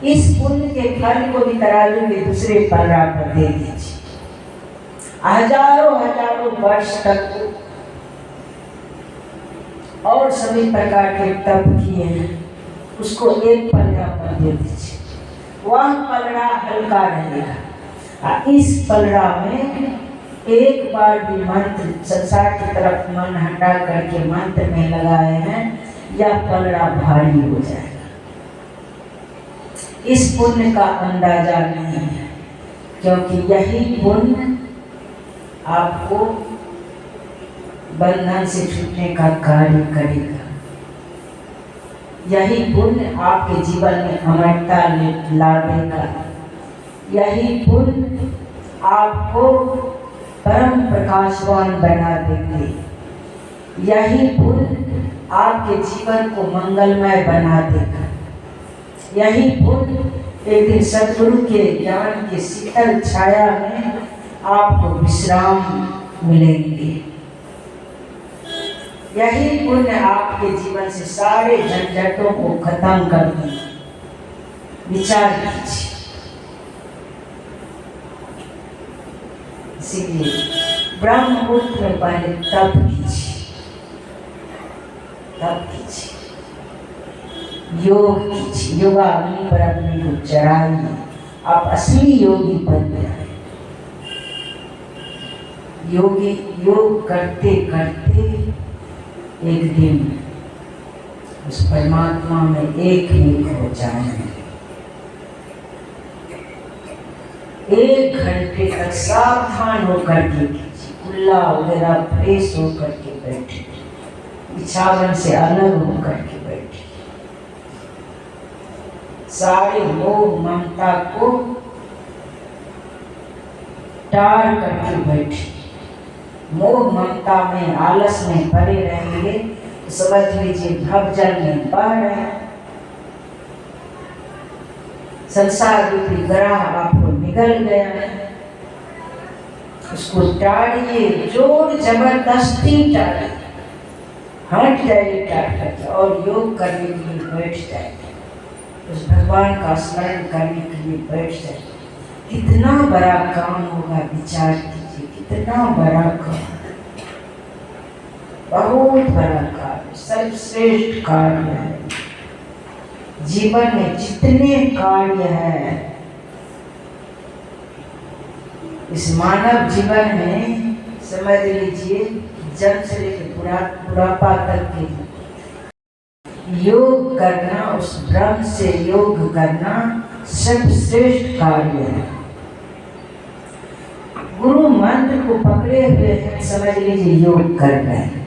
इस पुण्य के फल को भी तराजू के दूसरे पलड़ा पर दे दीजिए। हजारों हजारों वर्ष तक और सभी प्रकार के तप किए हैं, उसको एक पलड़ा पर दे दीजिए। वह पलड़ा हल्का रहेगा। इस पलड़ा में एक बार भी मंत्र संसार की तरफ मन हटा करके मंत्र में लगाए हैं, यह पलड़ा भारी हो जाएगा। इस पुण्य का अंदाजा नहीं है, क्योंकि यही पुण्य आपको बंधन से छूटने का कार्य करेगा। यही पुण्य आपके जीवन में अमरता ला देगा। यही पुण्य आपको परम प्रकाशवान बना देंगे। यही पुण्य आपके जीवन को मंगलमय बना देगा। यही पुण्य एक दिन सद्गुरु के ज्ञान की शीतल छाया में आपको विश्राम मिलेंगे। यही पुण्य आपके जीवन से सारे झंझटों को खत्म कर देंगे। विचार कीजिए। इसीलिए ब्रह्म मुहूर्त में पहले तप कीजिए, तप कीजिए, योग कीजिए। योगा अग्नि पर अपने को चढ़ाइए, आप असली योगी बन जाए। योगी योग करते करते एक दिन उस परमात्मा में एक हो जाएंगे। 1 घंटे तक सावधान होकर के कीजिए, कुल्ला वगैरह फ्रेश होकर के बैठे, बिछावन से अलग होकर के बैठे, सारे मोह ममता को टाल करके बैठे। मोह ममता में आलस में पड़े रहेंगे तो समझ लीजिए भवजल में बह रहे हैं। संसार रूपी ग्रह आपको निगल गया है, उसको टाड़िए, जोर जबरदस्ती टाड़िए, हट जाइए टाड़ करके और योग करने के लिए बैठ जाए, उस भगवान का स्मरण करने के लिए बैठ जाए। कितना बड़ा काम होगा, विचार कीजिए, कितना बड़ा काम, बहुत बड़ा कार्य, सर्वश्रेष्ठ कार्य है। जीवन में जितने कार्य हैं, इस मानव जीवन में समझ लीजिए जन्म से लेकर बुढ़ापा तक के योग करना, उस ब्रह्म से योग करना सर्वश्रेष्ठ कार्य है। गुरु मंत्र को पकड़े हुए हैं, समझ लीजिए योग कर रहे हैं।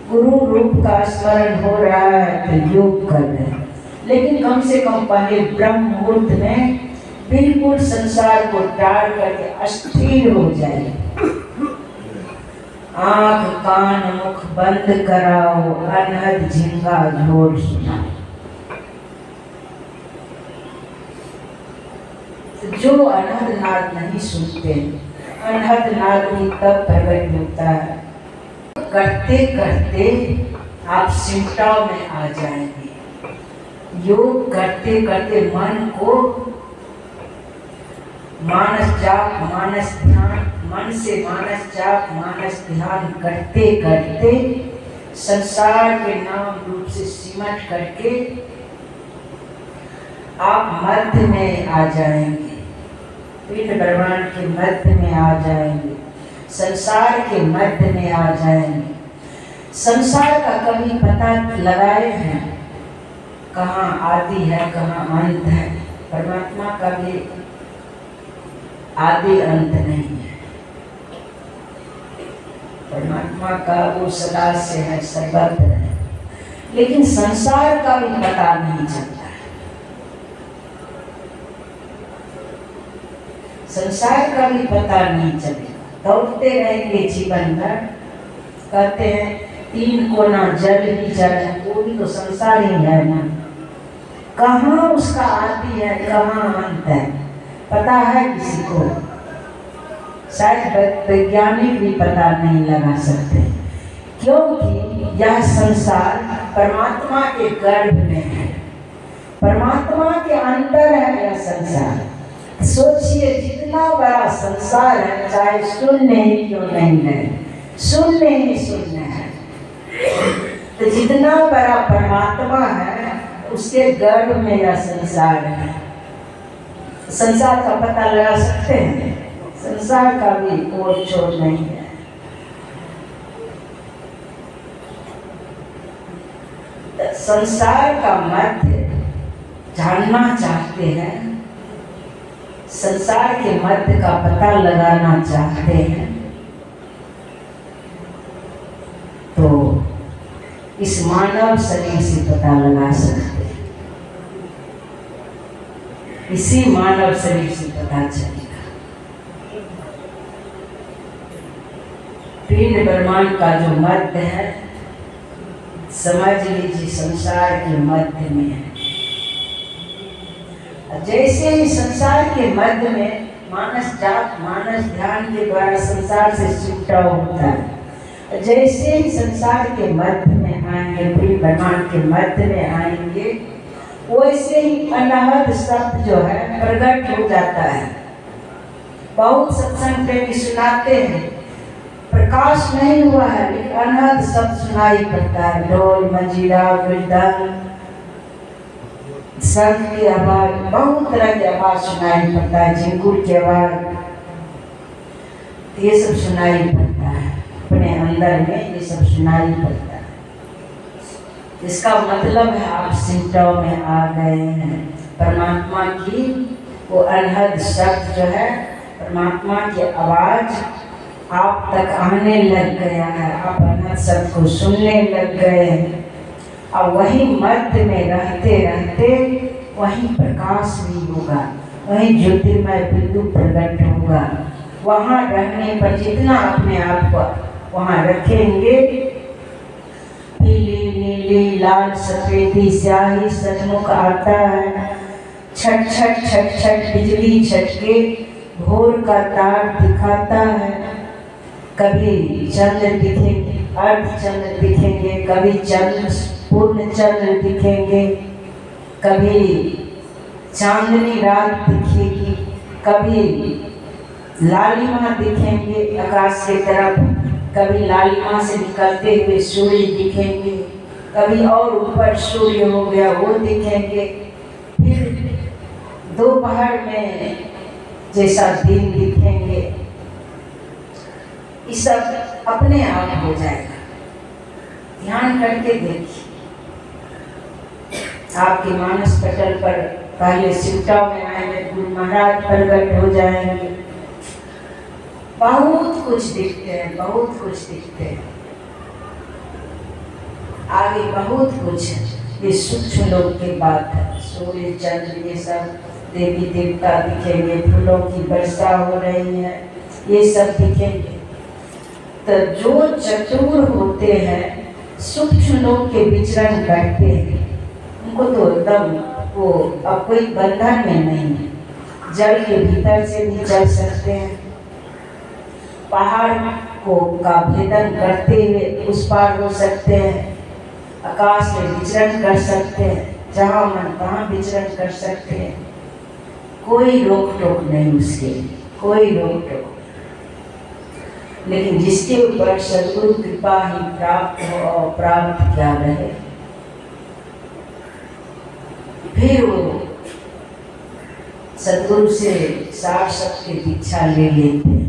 गुरु रूप का स्मरण हो रहा है तो योग कर रहे हैं। लेकिन कम से कम पहले ब्रह्म मुहूर्त में बिल्कुल संसार को टाल करके अस्थिर हो जाए। आंख कान मुख बंद कराओ, अनहद झिंगा झोर सुना। जो अनहद नाद नहीं सुनते, अनहद नाद ही तब प्रकट होता है। करते करते आप सिमटाव में आ जाएंगे। योग करते करते मन को मानस जाप मानस ध्यान, मन से मानस जाप मानस ध्यान करते करते संसार के नाम रूप से सिमट करके आप मध्य में आ जाएंगे, पिंड ब्रह्मांड के मध्य में आ जाएंगे, संसार के मध्य में आ जाएंगे। संसार का कभी पता लगाए हैं कहाँ आदि है कहाँ अंत है? परमात्मा का भी आदि अंत नहीं है। परमात्मा का वो सदा से है, सर्वत्र है। लेकिन संसार का भी पता नहीं चलता है। संसार का भी पता नहीं चलेगा। दौड़ते रहेंगे जीवन भर, कहते हैं 3 कोना जल ही जल है, वो भी तो संसार ही है ना। कहाँ उसका आदि है कहाँ अंत है पता है किसी को? शायद वैज्ञानिक भी पता नहीं लगा सकते, क्योंकि यह संसार परमात्मा के गर्भ में है, परमात्मा के अंदर है यह संसार। सोचिए जितना बड़ा संसार है, चाहे शून्य ही क्यों नहीं है, शून्य ही शून्य है, तो जितना बड़ा परमात्मा है उसके गर्भ में यह संसार है। संसार का पता लगा सकते हैं? संसार का भी कोई छोड़ नहीं है। संसार का मध्य जानना चाहते हैं, संसार के मध्य का पता लगाना चाहते हैं, तो इस मानव शरीर से पता लगा सकते हैं। इसी मानव शरीर से पता चलेगा। पिंड ब्रह्मांड का जो मध्य है, समझ लीजिए संसार के मध्य में है। जैसे ही संसार के मध्य में मानस जाप मानस ध्यान के द्वारा संसार से छुटाव होता है, जैसे ही संसार के मध्य में आएंगे, पिंड ब्रह्मांड के मध्य में आएंगे, वैसे ही अनाहत शब्द जो है प्रकट हो जाता है। बहुत सत्संग प्रेमी सुनाते हैं, प्रकाश नहीं हुआ है लेकिन अनाहत शब्द सुनाई पड़ता है। ढोल मंजीरा मृदंग शंख की आवाज, बहुत तरह की आवाज सुनाई पड़ता है, झिंगुर की आवाज, ये सब सुनाई पड़ता है। अपने अंदर में ये सब सुनाई पड़ता है। इसका मतलब है आप सिमटाव में आ गए हैं। परमात्मा की वो अनहद शब्द जो है, परमात्मा की आवाज आप तक आने लग गया है, आप अनहद शब्द को सुनने लग गए हैं। और वही मध्य में रहते रहते वही प्रकाश भी होगा, वही ज्योतिर्मय बिंदु प्रकट होगा। वहाँ रहने पर जितना अपने आप को वहाँ रखेंगे, पीली नीली लाल सफेदी स्याही सचमुख आता है। छट छट छट छट बिजली छटके भोर का तार दिखाता है। कभी चंद्र दिखेंगे, अर्ध चंद्र दिखेंगे, कभी चंद्र पूर्ण चंद्र दिखेंगे, कभी चांदनी रात दिखेगी, कभी लालिमा दिखेंगे आकाश की तरफ, कभी लालिमा से निकलते हुए सूर्य दिखेंगे, कभी और ऊपर सूर्य हो गया वो दिखेंगे, फिर दोपहर में जैसा दिन दिखेंगे। ये सब अपने आप हो जाएगा। ध्यान करके देखिए, आपके मानस पटल पर पहले सिमटाव में आएंगे, गुरु महाराज प्रकट हो जाएंगे। बहुत कुछ दिखते हैं, बहुत कुछ दिखते हैं, आगे बहुत कुछ है। ये सूक्ष्म लोक की बात है। सूर्य चंद्र ये सब देवी देवता दिखेंगे, फूलों की वर्षा हो रही है, ये सब दिखेंगे। तो जो चतुर होते हैं, सूक्ष्म लोक के विचरण करते हैं, उनको तो एकदम वो अब कोई बंधन में नहीं है। जल के भीतर से भी चल सकते हैं, पहाड़ को का भेदन करते हुए उस पार हो सकते हैं, आकाश में विचरण कर सकते हैं, जहाँ मन तहाँ विचरण कर सकते हैं। कोई रोक टोक नहीं उसके, कोई रोक टोक। लेकिन जिसके ऊपर सद्गुरु कृपा ही प्राप्त हो और प्राप्त क्या रहे, फिर वो सद्गुरु से सार सबकी दीक्षा ले लेते हैं।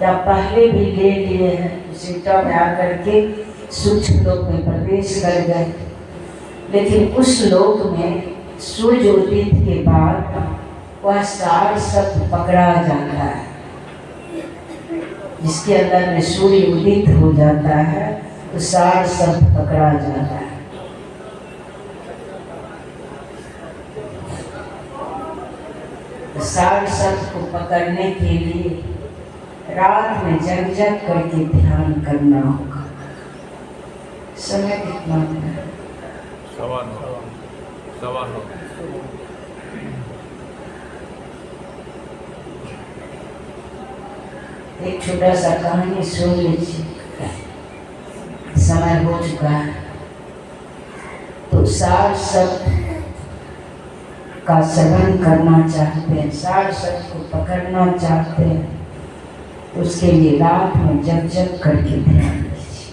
या पहले भी ले लिए हैं, सीटा में आकर के सूक्ष्म लोक में प्रवेश कर गए। लेकिन उस लोक में सूर्य उदित के बाद वह सार शब्द पकड़ा जाता है। जिसके अंदर में सूर्य उदित हो जाता है तो सार शब्द पकड़ा जाता है। सार शब्द को पकड़ने के लिए रात में जग जग करके ध्यान करना होगा। समय कितना है? सवा नौ। एक छोटा सा कहानी सुन लीजिए, समय हो चुका है। तो सार शब्द का सेवन करना चाहते हैं, सार शब्द को पकड़ना चाहते हैं, उसके लिए रात में जग जग करके ध्यान कीजिए।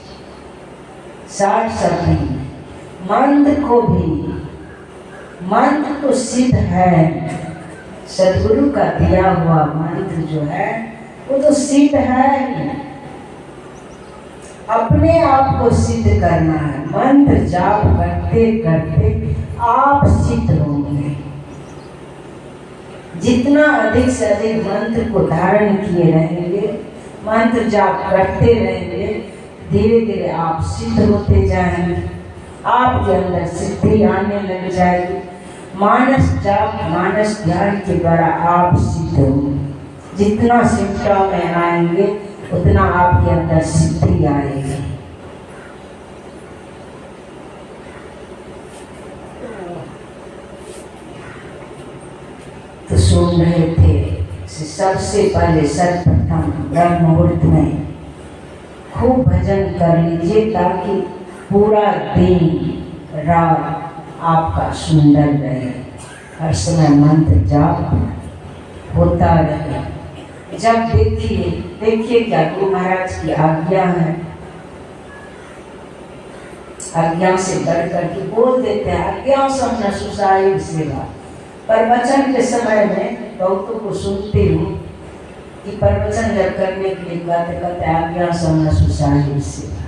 सार शब्द ही मंत्र को भी, मंत्र तो सिद्ध है, सद्गुरु का दिया हुआ मंत्र जो है वो तो सिद्ध है ही। अपने आप को सिद्ध करना है। मंत्र जाप करते करते आप सिद्ध होंगे। जितना अधिक से अधिक मंत्र को धारण किए रहेंगे, मंत्र जाप करते रहेंगे, धीरे धीरे आप सिद्ध होते जाएंगे। आपके अंदर सिद्धि आने लग जाएगी। मानस जाप मानस ध्यान के द्वारा आप सिद्ध होंगे। जितना सिमटा में आएंगे उतना आपके अंदर सिद्धि आएगी। तो सुन रहे थे, सबसे पहले सर्वप्रथम ब्रह्म मुहूर्त में खूब भजन कर लीजिए, ताकि पूरा दिन रात आपका सुंदर रहे, हर समय मंत्र जाप होता रहे। जब देखिए क्या गुरु महाराज की आज्ञा है, आज्ञा से बढ़ करके बोल देते हैं, आज्ञा सब सुसाई सेवा। प्रवचन के समय में बहुतों को सुनती हूँ कि प्रवचन जब करने के लिए कहते आज्ञा सब सुसाई सेवा,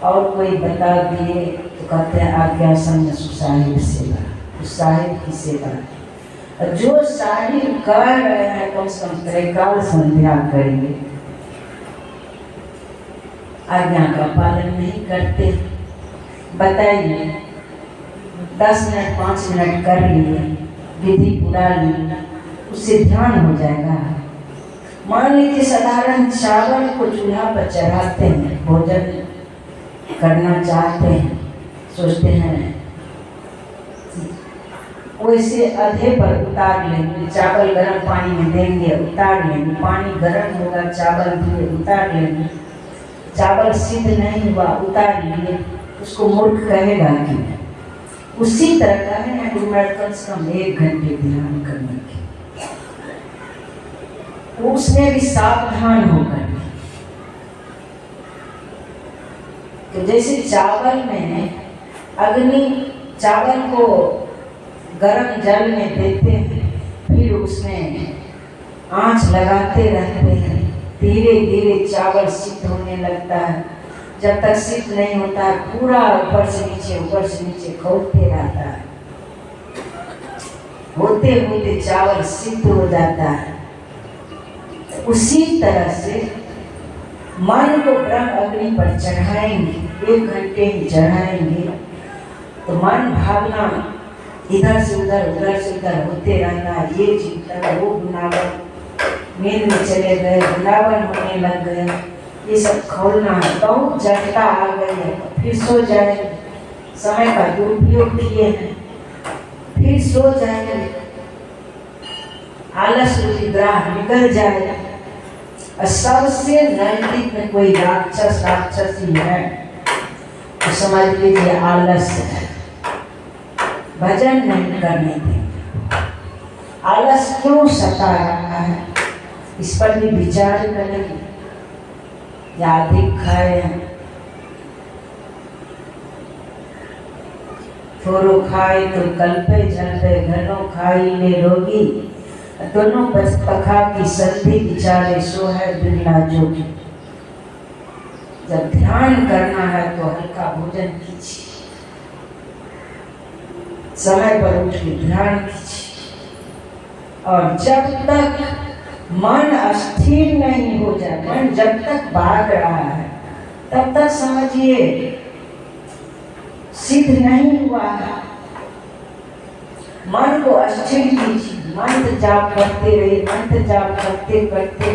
और कोई बता दिए तो कहते हैं आज्ञा सब सुसाई सेवा, उस साहिब की सेवा। जो साहिब कर रहे हैं कम से कम त्रैकाल संध्या करेंगे, आज्ञा का पालन नहीं करते। बताइए 10 मिनट 5 मिनट कर लिए, विधि पूरा ली, उससे ध्यान हो जाएगा। मान लीजिए साधारण चावल को चूल्हा पर चढ़ाते हैं, भोजन करना चाहते हैं, सोचते हैं वैसे आधे पर उतार लेंगे, चावल गर्म पानी में देंगे उतार लेंगे, पानी गर्म होगा चावल दिए उतार लेंगे, चावल सिद्ध नहीं हुआ उतार लिए, उसको मूर्ख कहेगा कि उसी तरह का है ना। गुरु महाराज कम से कम 1 घंटे ध्यान करने की, उसमें भी सावधान होकर। तो जैसे चावल में अग्नि, चावल को गर्म जल में देते हैं, फिर उसमें आंच लगाते रहते हैं, धीरे धीरे चावल सिद्ध होने लगता है। जब तक सिद्ध नहीं होता है पूरा ऊपर से नीचे खौलते रहता है, होते होते चावल सिद्ध हो जाता है। उसी तरह से मन को ब्रह्म अग्नि पर चढ़ाएंगे, 1 घंटे ही चढ़ाएंगे, तो मन भावना इधर से उधर होते रहना, ये चिंतन वो गुनावन, नींद में चले गए गुनावन होने लग गए, ये सब खोलना है। बहुत जटिलता आ गई है, फिर सो जाए, समय का दुरुपयोग किए हैं, फिर सो जाए, आलस ग्राह निकल जाए। सबसे नजदीक में कोई राक्षसी है तो समझ लीजिए आलस है, भजन नहीं करने देंगे। आलस क्यों सता रहा है, इस पर भी विचार करें। या अधिक खाए, थोड़ो खाए तो कल्पे झलपे, घनो खाई ले रोगी, दोनों पखा की संधि विचारे, सो है बिरला जोगी। जब ध्यान करना है तो हल्का भोजन कीजिए, समय पर उठ के ध्यान कीजिए, और जब तक मन अस्थिर नहीं हो जाए, मन जब तक भाग रहा है तब तक समझिए सिद्ध नहीं हुआ है। मन को अस्थिर कीजिए, मंत्र जाप करते रहिए, मंत्र जाप करते करते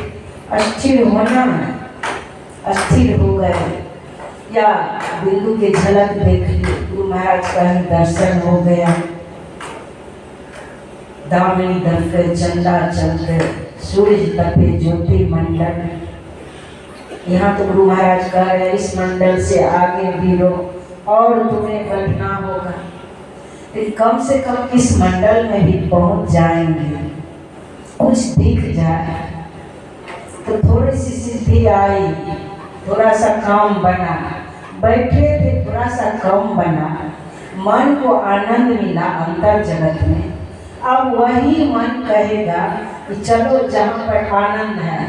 अस्थिर होना है। अस्थिर हो गए या बिंदु के झलक देख ली, गुरु महाराज का ही दर्शन हो गया, दामिनी दमके चंदा चलते, सूर्य तपे ज्योति मंडल। यहाँ तो गुरु महाराज कह रहे हैं इस मंडल से आगे भी रो और तुम्हें बढ़ना होगा। फिर कम से कम इस मंडल में भी पहुंच जाएंगे, कुछ दिख जाए तो थोड़ी सी सिद्धि आई, थोड़ा सा काम बना, बैठे थे थोड़ा सा काम बना, मन को आनंद मिला अंतर जगत में। अब वही मन कहेगा कि चलो जहाँ पर आनंद है,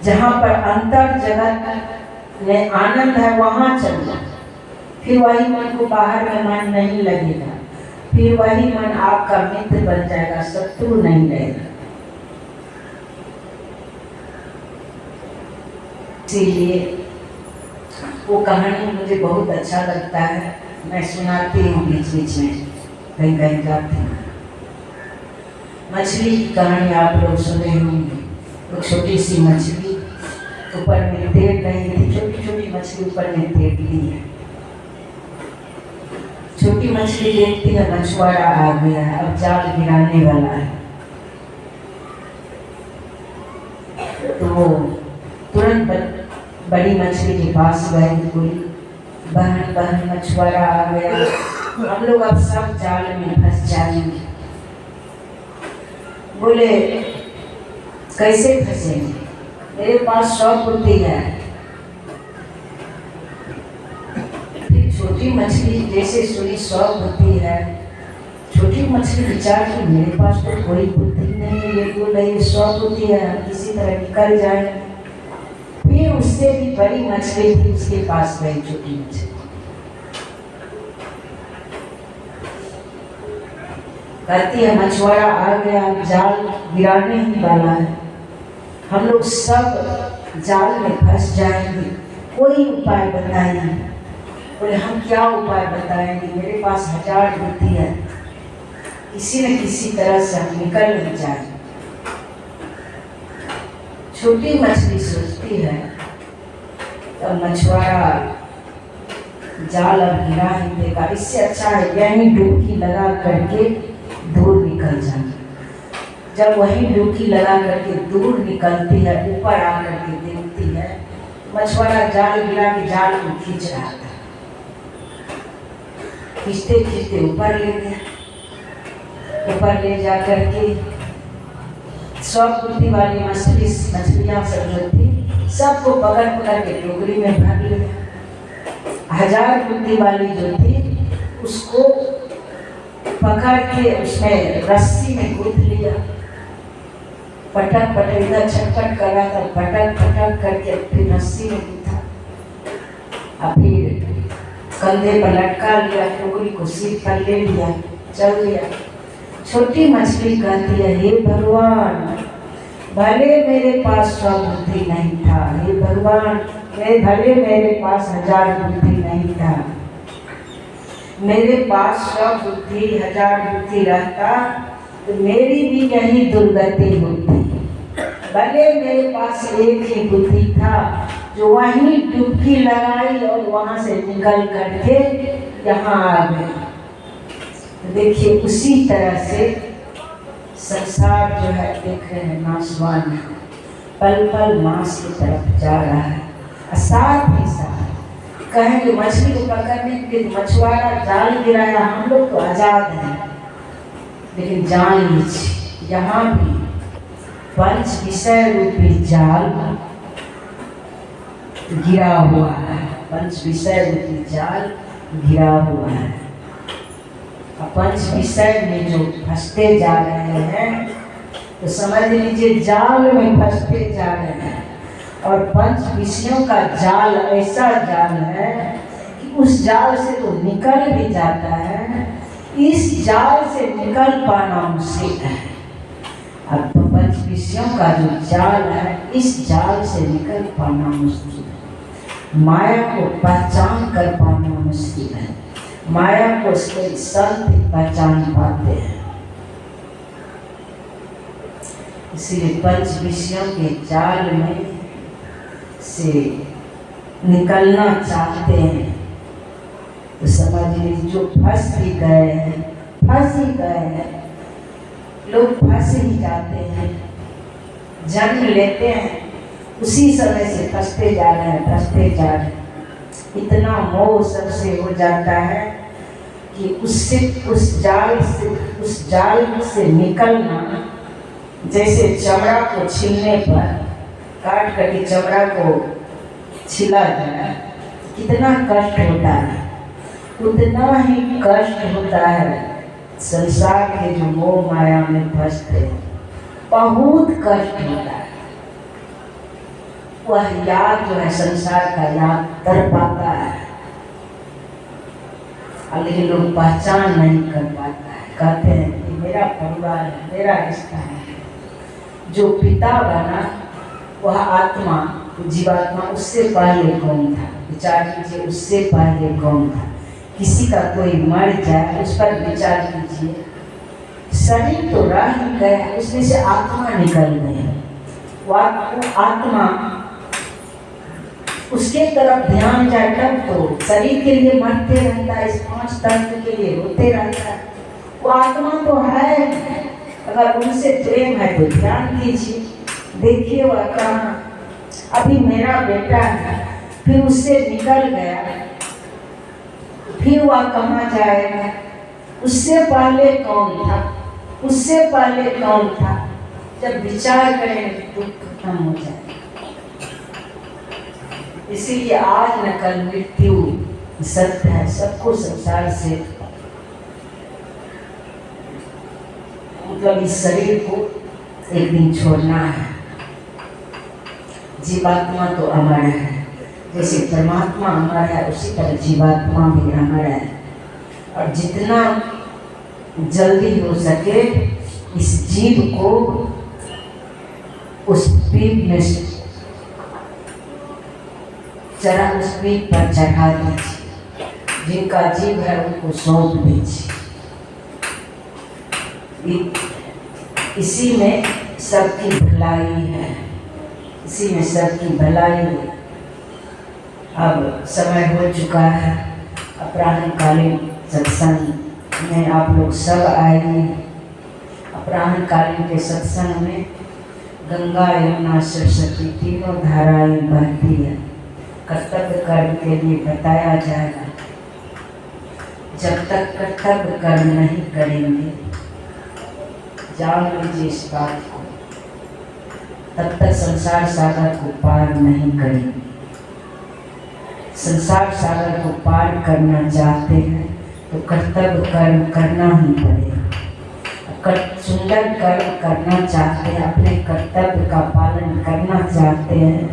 जहाँ पर अंतर जगत में आनंद है वहाँ चलो। फिर वही मन को बाहर में मन नहीं लगेगा, फिर वही मन आपका मित्र बन जाएगा, शत्रु नहीं रहेगा। इसीलिए वो कहानी मुझे बहुत अच्छा लगता है, मैं सुनाती हूँ बीच बीच में, कहीं कहीं जाती हूँ। मछली की कहानी आप लोग सुने होंगे। वो छोटी सी मछली ऊपर में तैर रही थी, छोटी छोटी मछली ऊपर में तैर ली है। छोटी मछली देखती है मछुआरा आ गया है, अब जाल गिराने वाला है, तो वो तुरंत बड़ी मछली के पास गई, बोली बहन बहन मछुआरा आ गया, हम लोग अब सब जाल में फंस जाएंगे। बोले कैसे फंसेंगे, मेरे पास 100 बुद्धि है। फिर छोटी मछली जैसे सुनी 100 बुद्धि है, छोटी मछली विचार की मेरे पास तो कोई बुद्धि नहीं है, ये बोल रही 100 बुद्धि है, हम किसी तरह निकल जाए। फिर उससे भी बड़ी मछली थी, उसके पास गई छोटी मछली, कहती है मछुआरा आ गया, जाल गिराने ही वाला है, हम लोग सब जाल में फंस जाएंगे, कोई उपाय बताइए। बोले हम क्या उपाय बताएंगे, मेरे पास 1000 बुद्धि है, किसी न किसी तरह से हम निकल नहीं जाए। छोटी मछली सोचती है तो मछुआरा जाल अब गिरा ही देगा, इससे अच्छा है यहीं डुबकी लगा करके दूर निकल जाए। जब वही डुबकी लगा करके दूर निकलती है, ऊपर आकर के देखती है मछुआरा जाल गिरा के जाल को खींच रहा था, खींचते खींचते ऊपर ले गया। ऊपर ले जा करके 100 बुद्धि वाली मछलियाँ सब जो थी सबको पकड़ पकड़ के टोकरी में भर लिया। 1000 बुद्धि वाली जो थी उसको पकड़ के उसमें रस्सी में कूद लिया, पटक पटक इधर छटपट कर रहा था, पटक पटक करके फिर रस्सी में कूदा, फिर कंधे पर लटका लिया, टोकरी को सिर पर ले लिया, चल लिया। छोटी मछली कहती है हे भगवान, भले मेरे पास 100 बुद्धि नहीं था, हे भगवान भले मेरे पास 1000 बुद्धि नहीं था, मेरे पास 100 बुद्धि 1000 बुद्धि रहता तो मेरी भी यही दुर्गति होती। भले मेरे पास एक ही बुद्धि था जो वहीं डुबकी लगाई और वहाँ से निकल करके यहाँ आ गई। देखिए उसी तरह से संसार जो है देख रहे हैं नाशवान है, पल पल नाश की तरफ जा रहा है। साथ ही साथ कहेंगे मछली को पकड़ने के लिए मछुआरा जाल गिराया, हम लोग तो आजाद हैं, लेकिन जान लीजिए यहाँ भी पंच विषय रूपी जाल गिरा हुआ है, पंच विषय रूपी जाल गिरा हुआ है। पंच विषय में जो फंसते जा रहे हैं तो समझ लीजिए जाल में फंसते जा रहे हैं। और पंच विषयों का जाल ऐसा जाल है कि उस जाल से तो निकल भी जाता है, इस जाल से निकल पाना मुश्किल है। अब तो पंच विषयों का जो जाल है, इस जाल से निकल पाना मुश्किल है। माया को पहचान कर पाना मुश्किल है, माया को उसके संत पहचान पाते हैं। इसलिए पंच विषयों के जाल में से निकलना चाहते हैं तो समझ लीजिए जो फंस भी गए हैं, फंस ही गए हैं, लोग फंस ही जाते हैं, जन्म लेते हैं उसी समय से फंसते जा रहे हैं, फंसते जा रहे हैं। इतना मोह सबसे हो जाता है कि उससे उस जाल से निकलना जैसे चमड़ा को छीलने पर काट करके चमड़ा को छिला जाए कितना कष्ट होता है, उतना ही कष्ट होता है संसार के जो मोह माया में फंसते हैं, बहुत कष्ट होता है। वह याद जो है संसार का याद कर पाता है, लेकिन लोग पहचान नहीं कर पाता है। कहते हैं कि मेरा परिवार है, मेरा रिश्ता है। जो पिता बना वह आत्मा, जीवात्मा, उससे पहले कौन था? विचार कीजिए, उससे पहले कौन था? किसी का कोई मर जाए उस पर विचार कीजिए, शरीर तो रह ही गया, उसमें से आत्मा निकल गई। वो आत्मा उसके तरफ ध्यान जाए तब तो शरीर के लिए मरते रहता है, इस 5 तत्व के लिए रोते रहता है। वो आत्मा तो है, अगर उनसे प्रेम है तो ध्यान दीजिए, देखिए वह कहाँ। अभी मेरा बेटा है, फिर उससे निकल गया, फिर वह कहाँ जाएगा? उससे पहले कौन था? उससे पहले कौन था? जब विचार करें दुख खत्म हो जाए। इसीलिए आज न कल मृत्यु सत्य है, सबको संसार से मतलब इस शरीर को एक दिन छोड़ना है। जीवात्मा तो अमर है, जैसे परमात्मा अमर है उसी तरह जीवात्मा भी अमर है। और जितना जल्दी हो सके इस जीव को उस पीठ में उस पीठ पर चढ़ा दीजिए, जिनका जीव है उनको सौंप दीजिए। इसी में सबकी भलाई है, इसी में सबकी भलाई है। अब समय हो चुका है, अपराह्नकालीन सत्संग में आप लोग सब आइए। अपराह्नकालीन के सत्संग में गंगा यमुना सरस्वती तीनों धाराएं बहती है। कर्तव्य कर्म के लिए बताया जाएगा। जब तक कर्तव्य कर्म नहीं करेंगे, जान लीजिए इस बात को, तब तक संसार सागर को पार नहीं करेंगे। संसार सागर को पार करना चाहते हैं तो कर्तव्य कर्म करना ही पड़ेगा। सुंदर कर्म करना चाहते हैं, अपने कर्तव्य का पालन करना चाहते हैं,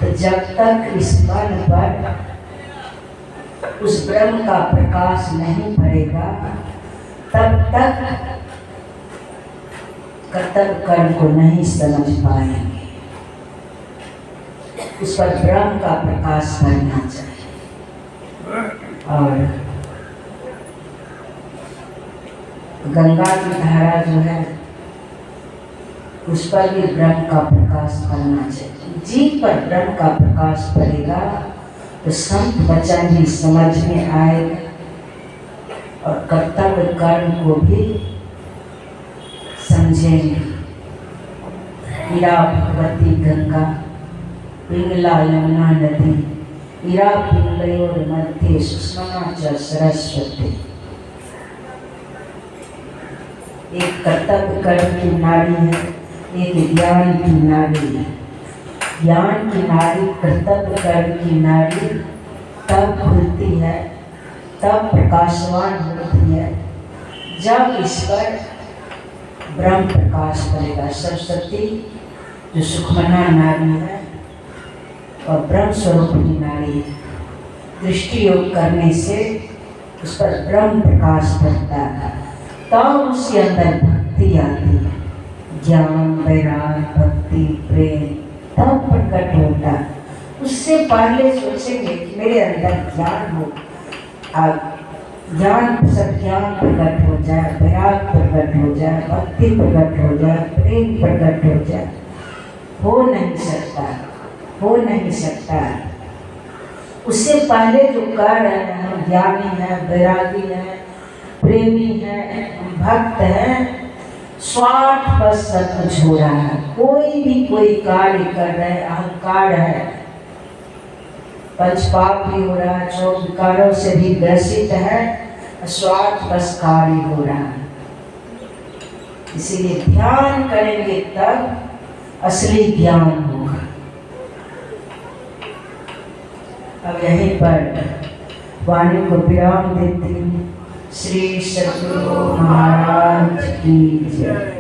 तो जब तक इस मन पर उस ब्रह्म का प्रकाश नहीं पड़ेगा तब तक कर्तव्य कर्म को नहीं समझ पाएंगे। उस पर ब्रह्म का प्रकाश पड़ना चाहिए। और गंगा की धारा जो है उस पर भी ब्रह्म का प्रकाश पड़ना चाहिए। जीव पर ब्रह्म का प्रकाश पड़ेगा तो संत वचन भी समझ में आएगा और कर्तव्य कर्म को भी समझेंगे। ईरा भगवती गंगा पिंगला यमुना नदी, ईरा पिंगलयोर मध्ये सुषमा च सरस्वती। एक कर्तव्य कर्म की नाड़ी है, एक ज्ञान की नाड़ी है। ज्ञान की नाड़ी, कर्तव्य कर्म की नाड़ी तब खुलती है, तब प्रकाशवान होती है जब इस पर ब्रह्म प्रकाश पड़ेगा। सरस्वती जो सुखमना नाड़ी है और ब्रह्म स्वरूप की नाड़ी है, दृष्टि योग करने से उस पर ब्रह्म प्रकाश पड़ता है, तब उसके अंदर भक्ति आती है। ज्ञान, वैराग, भक्ति, प्रेम तब प्रकट होता है। उससे पहले सोचेंगे कि मेरे अंदर ज्ञान हो, ज्ञान सज्ञान प्रकट हो जाए, वैराग प्रकट हो जाए, भक्ति प्रकट हो जाए, प्रेम प्रकट हो जाए, हो नहीं सकता, हो नहीं सकता। उससे पहले जो कर रहे हैं, हम ज्ञानी हैं, वैरागी हैं, प्रेमी हैं, भक्त हैं, स्वार्थ बस सब कुछ हो रहा है। कोई भी कोई कार्य कर रहे हैं, अहंकार है, पंचपाप भी हो रहा है, 4 विकारों से भी ग्रसित है, स्वार्थ बस कार्य हो रहा है। इसीलिए ध्यान करेंगे तब असली ज्ञान होगा। अब यहीं पर वाणी को विराम देती हूँ। श्री सद्गुरु महाराज की जय।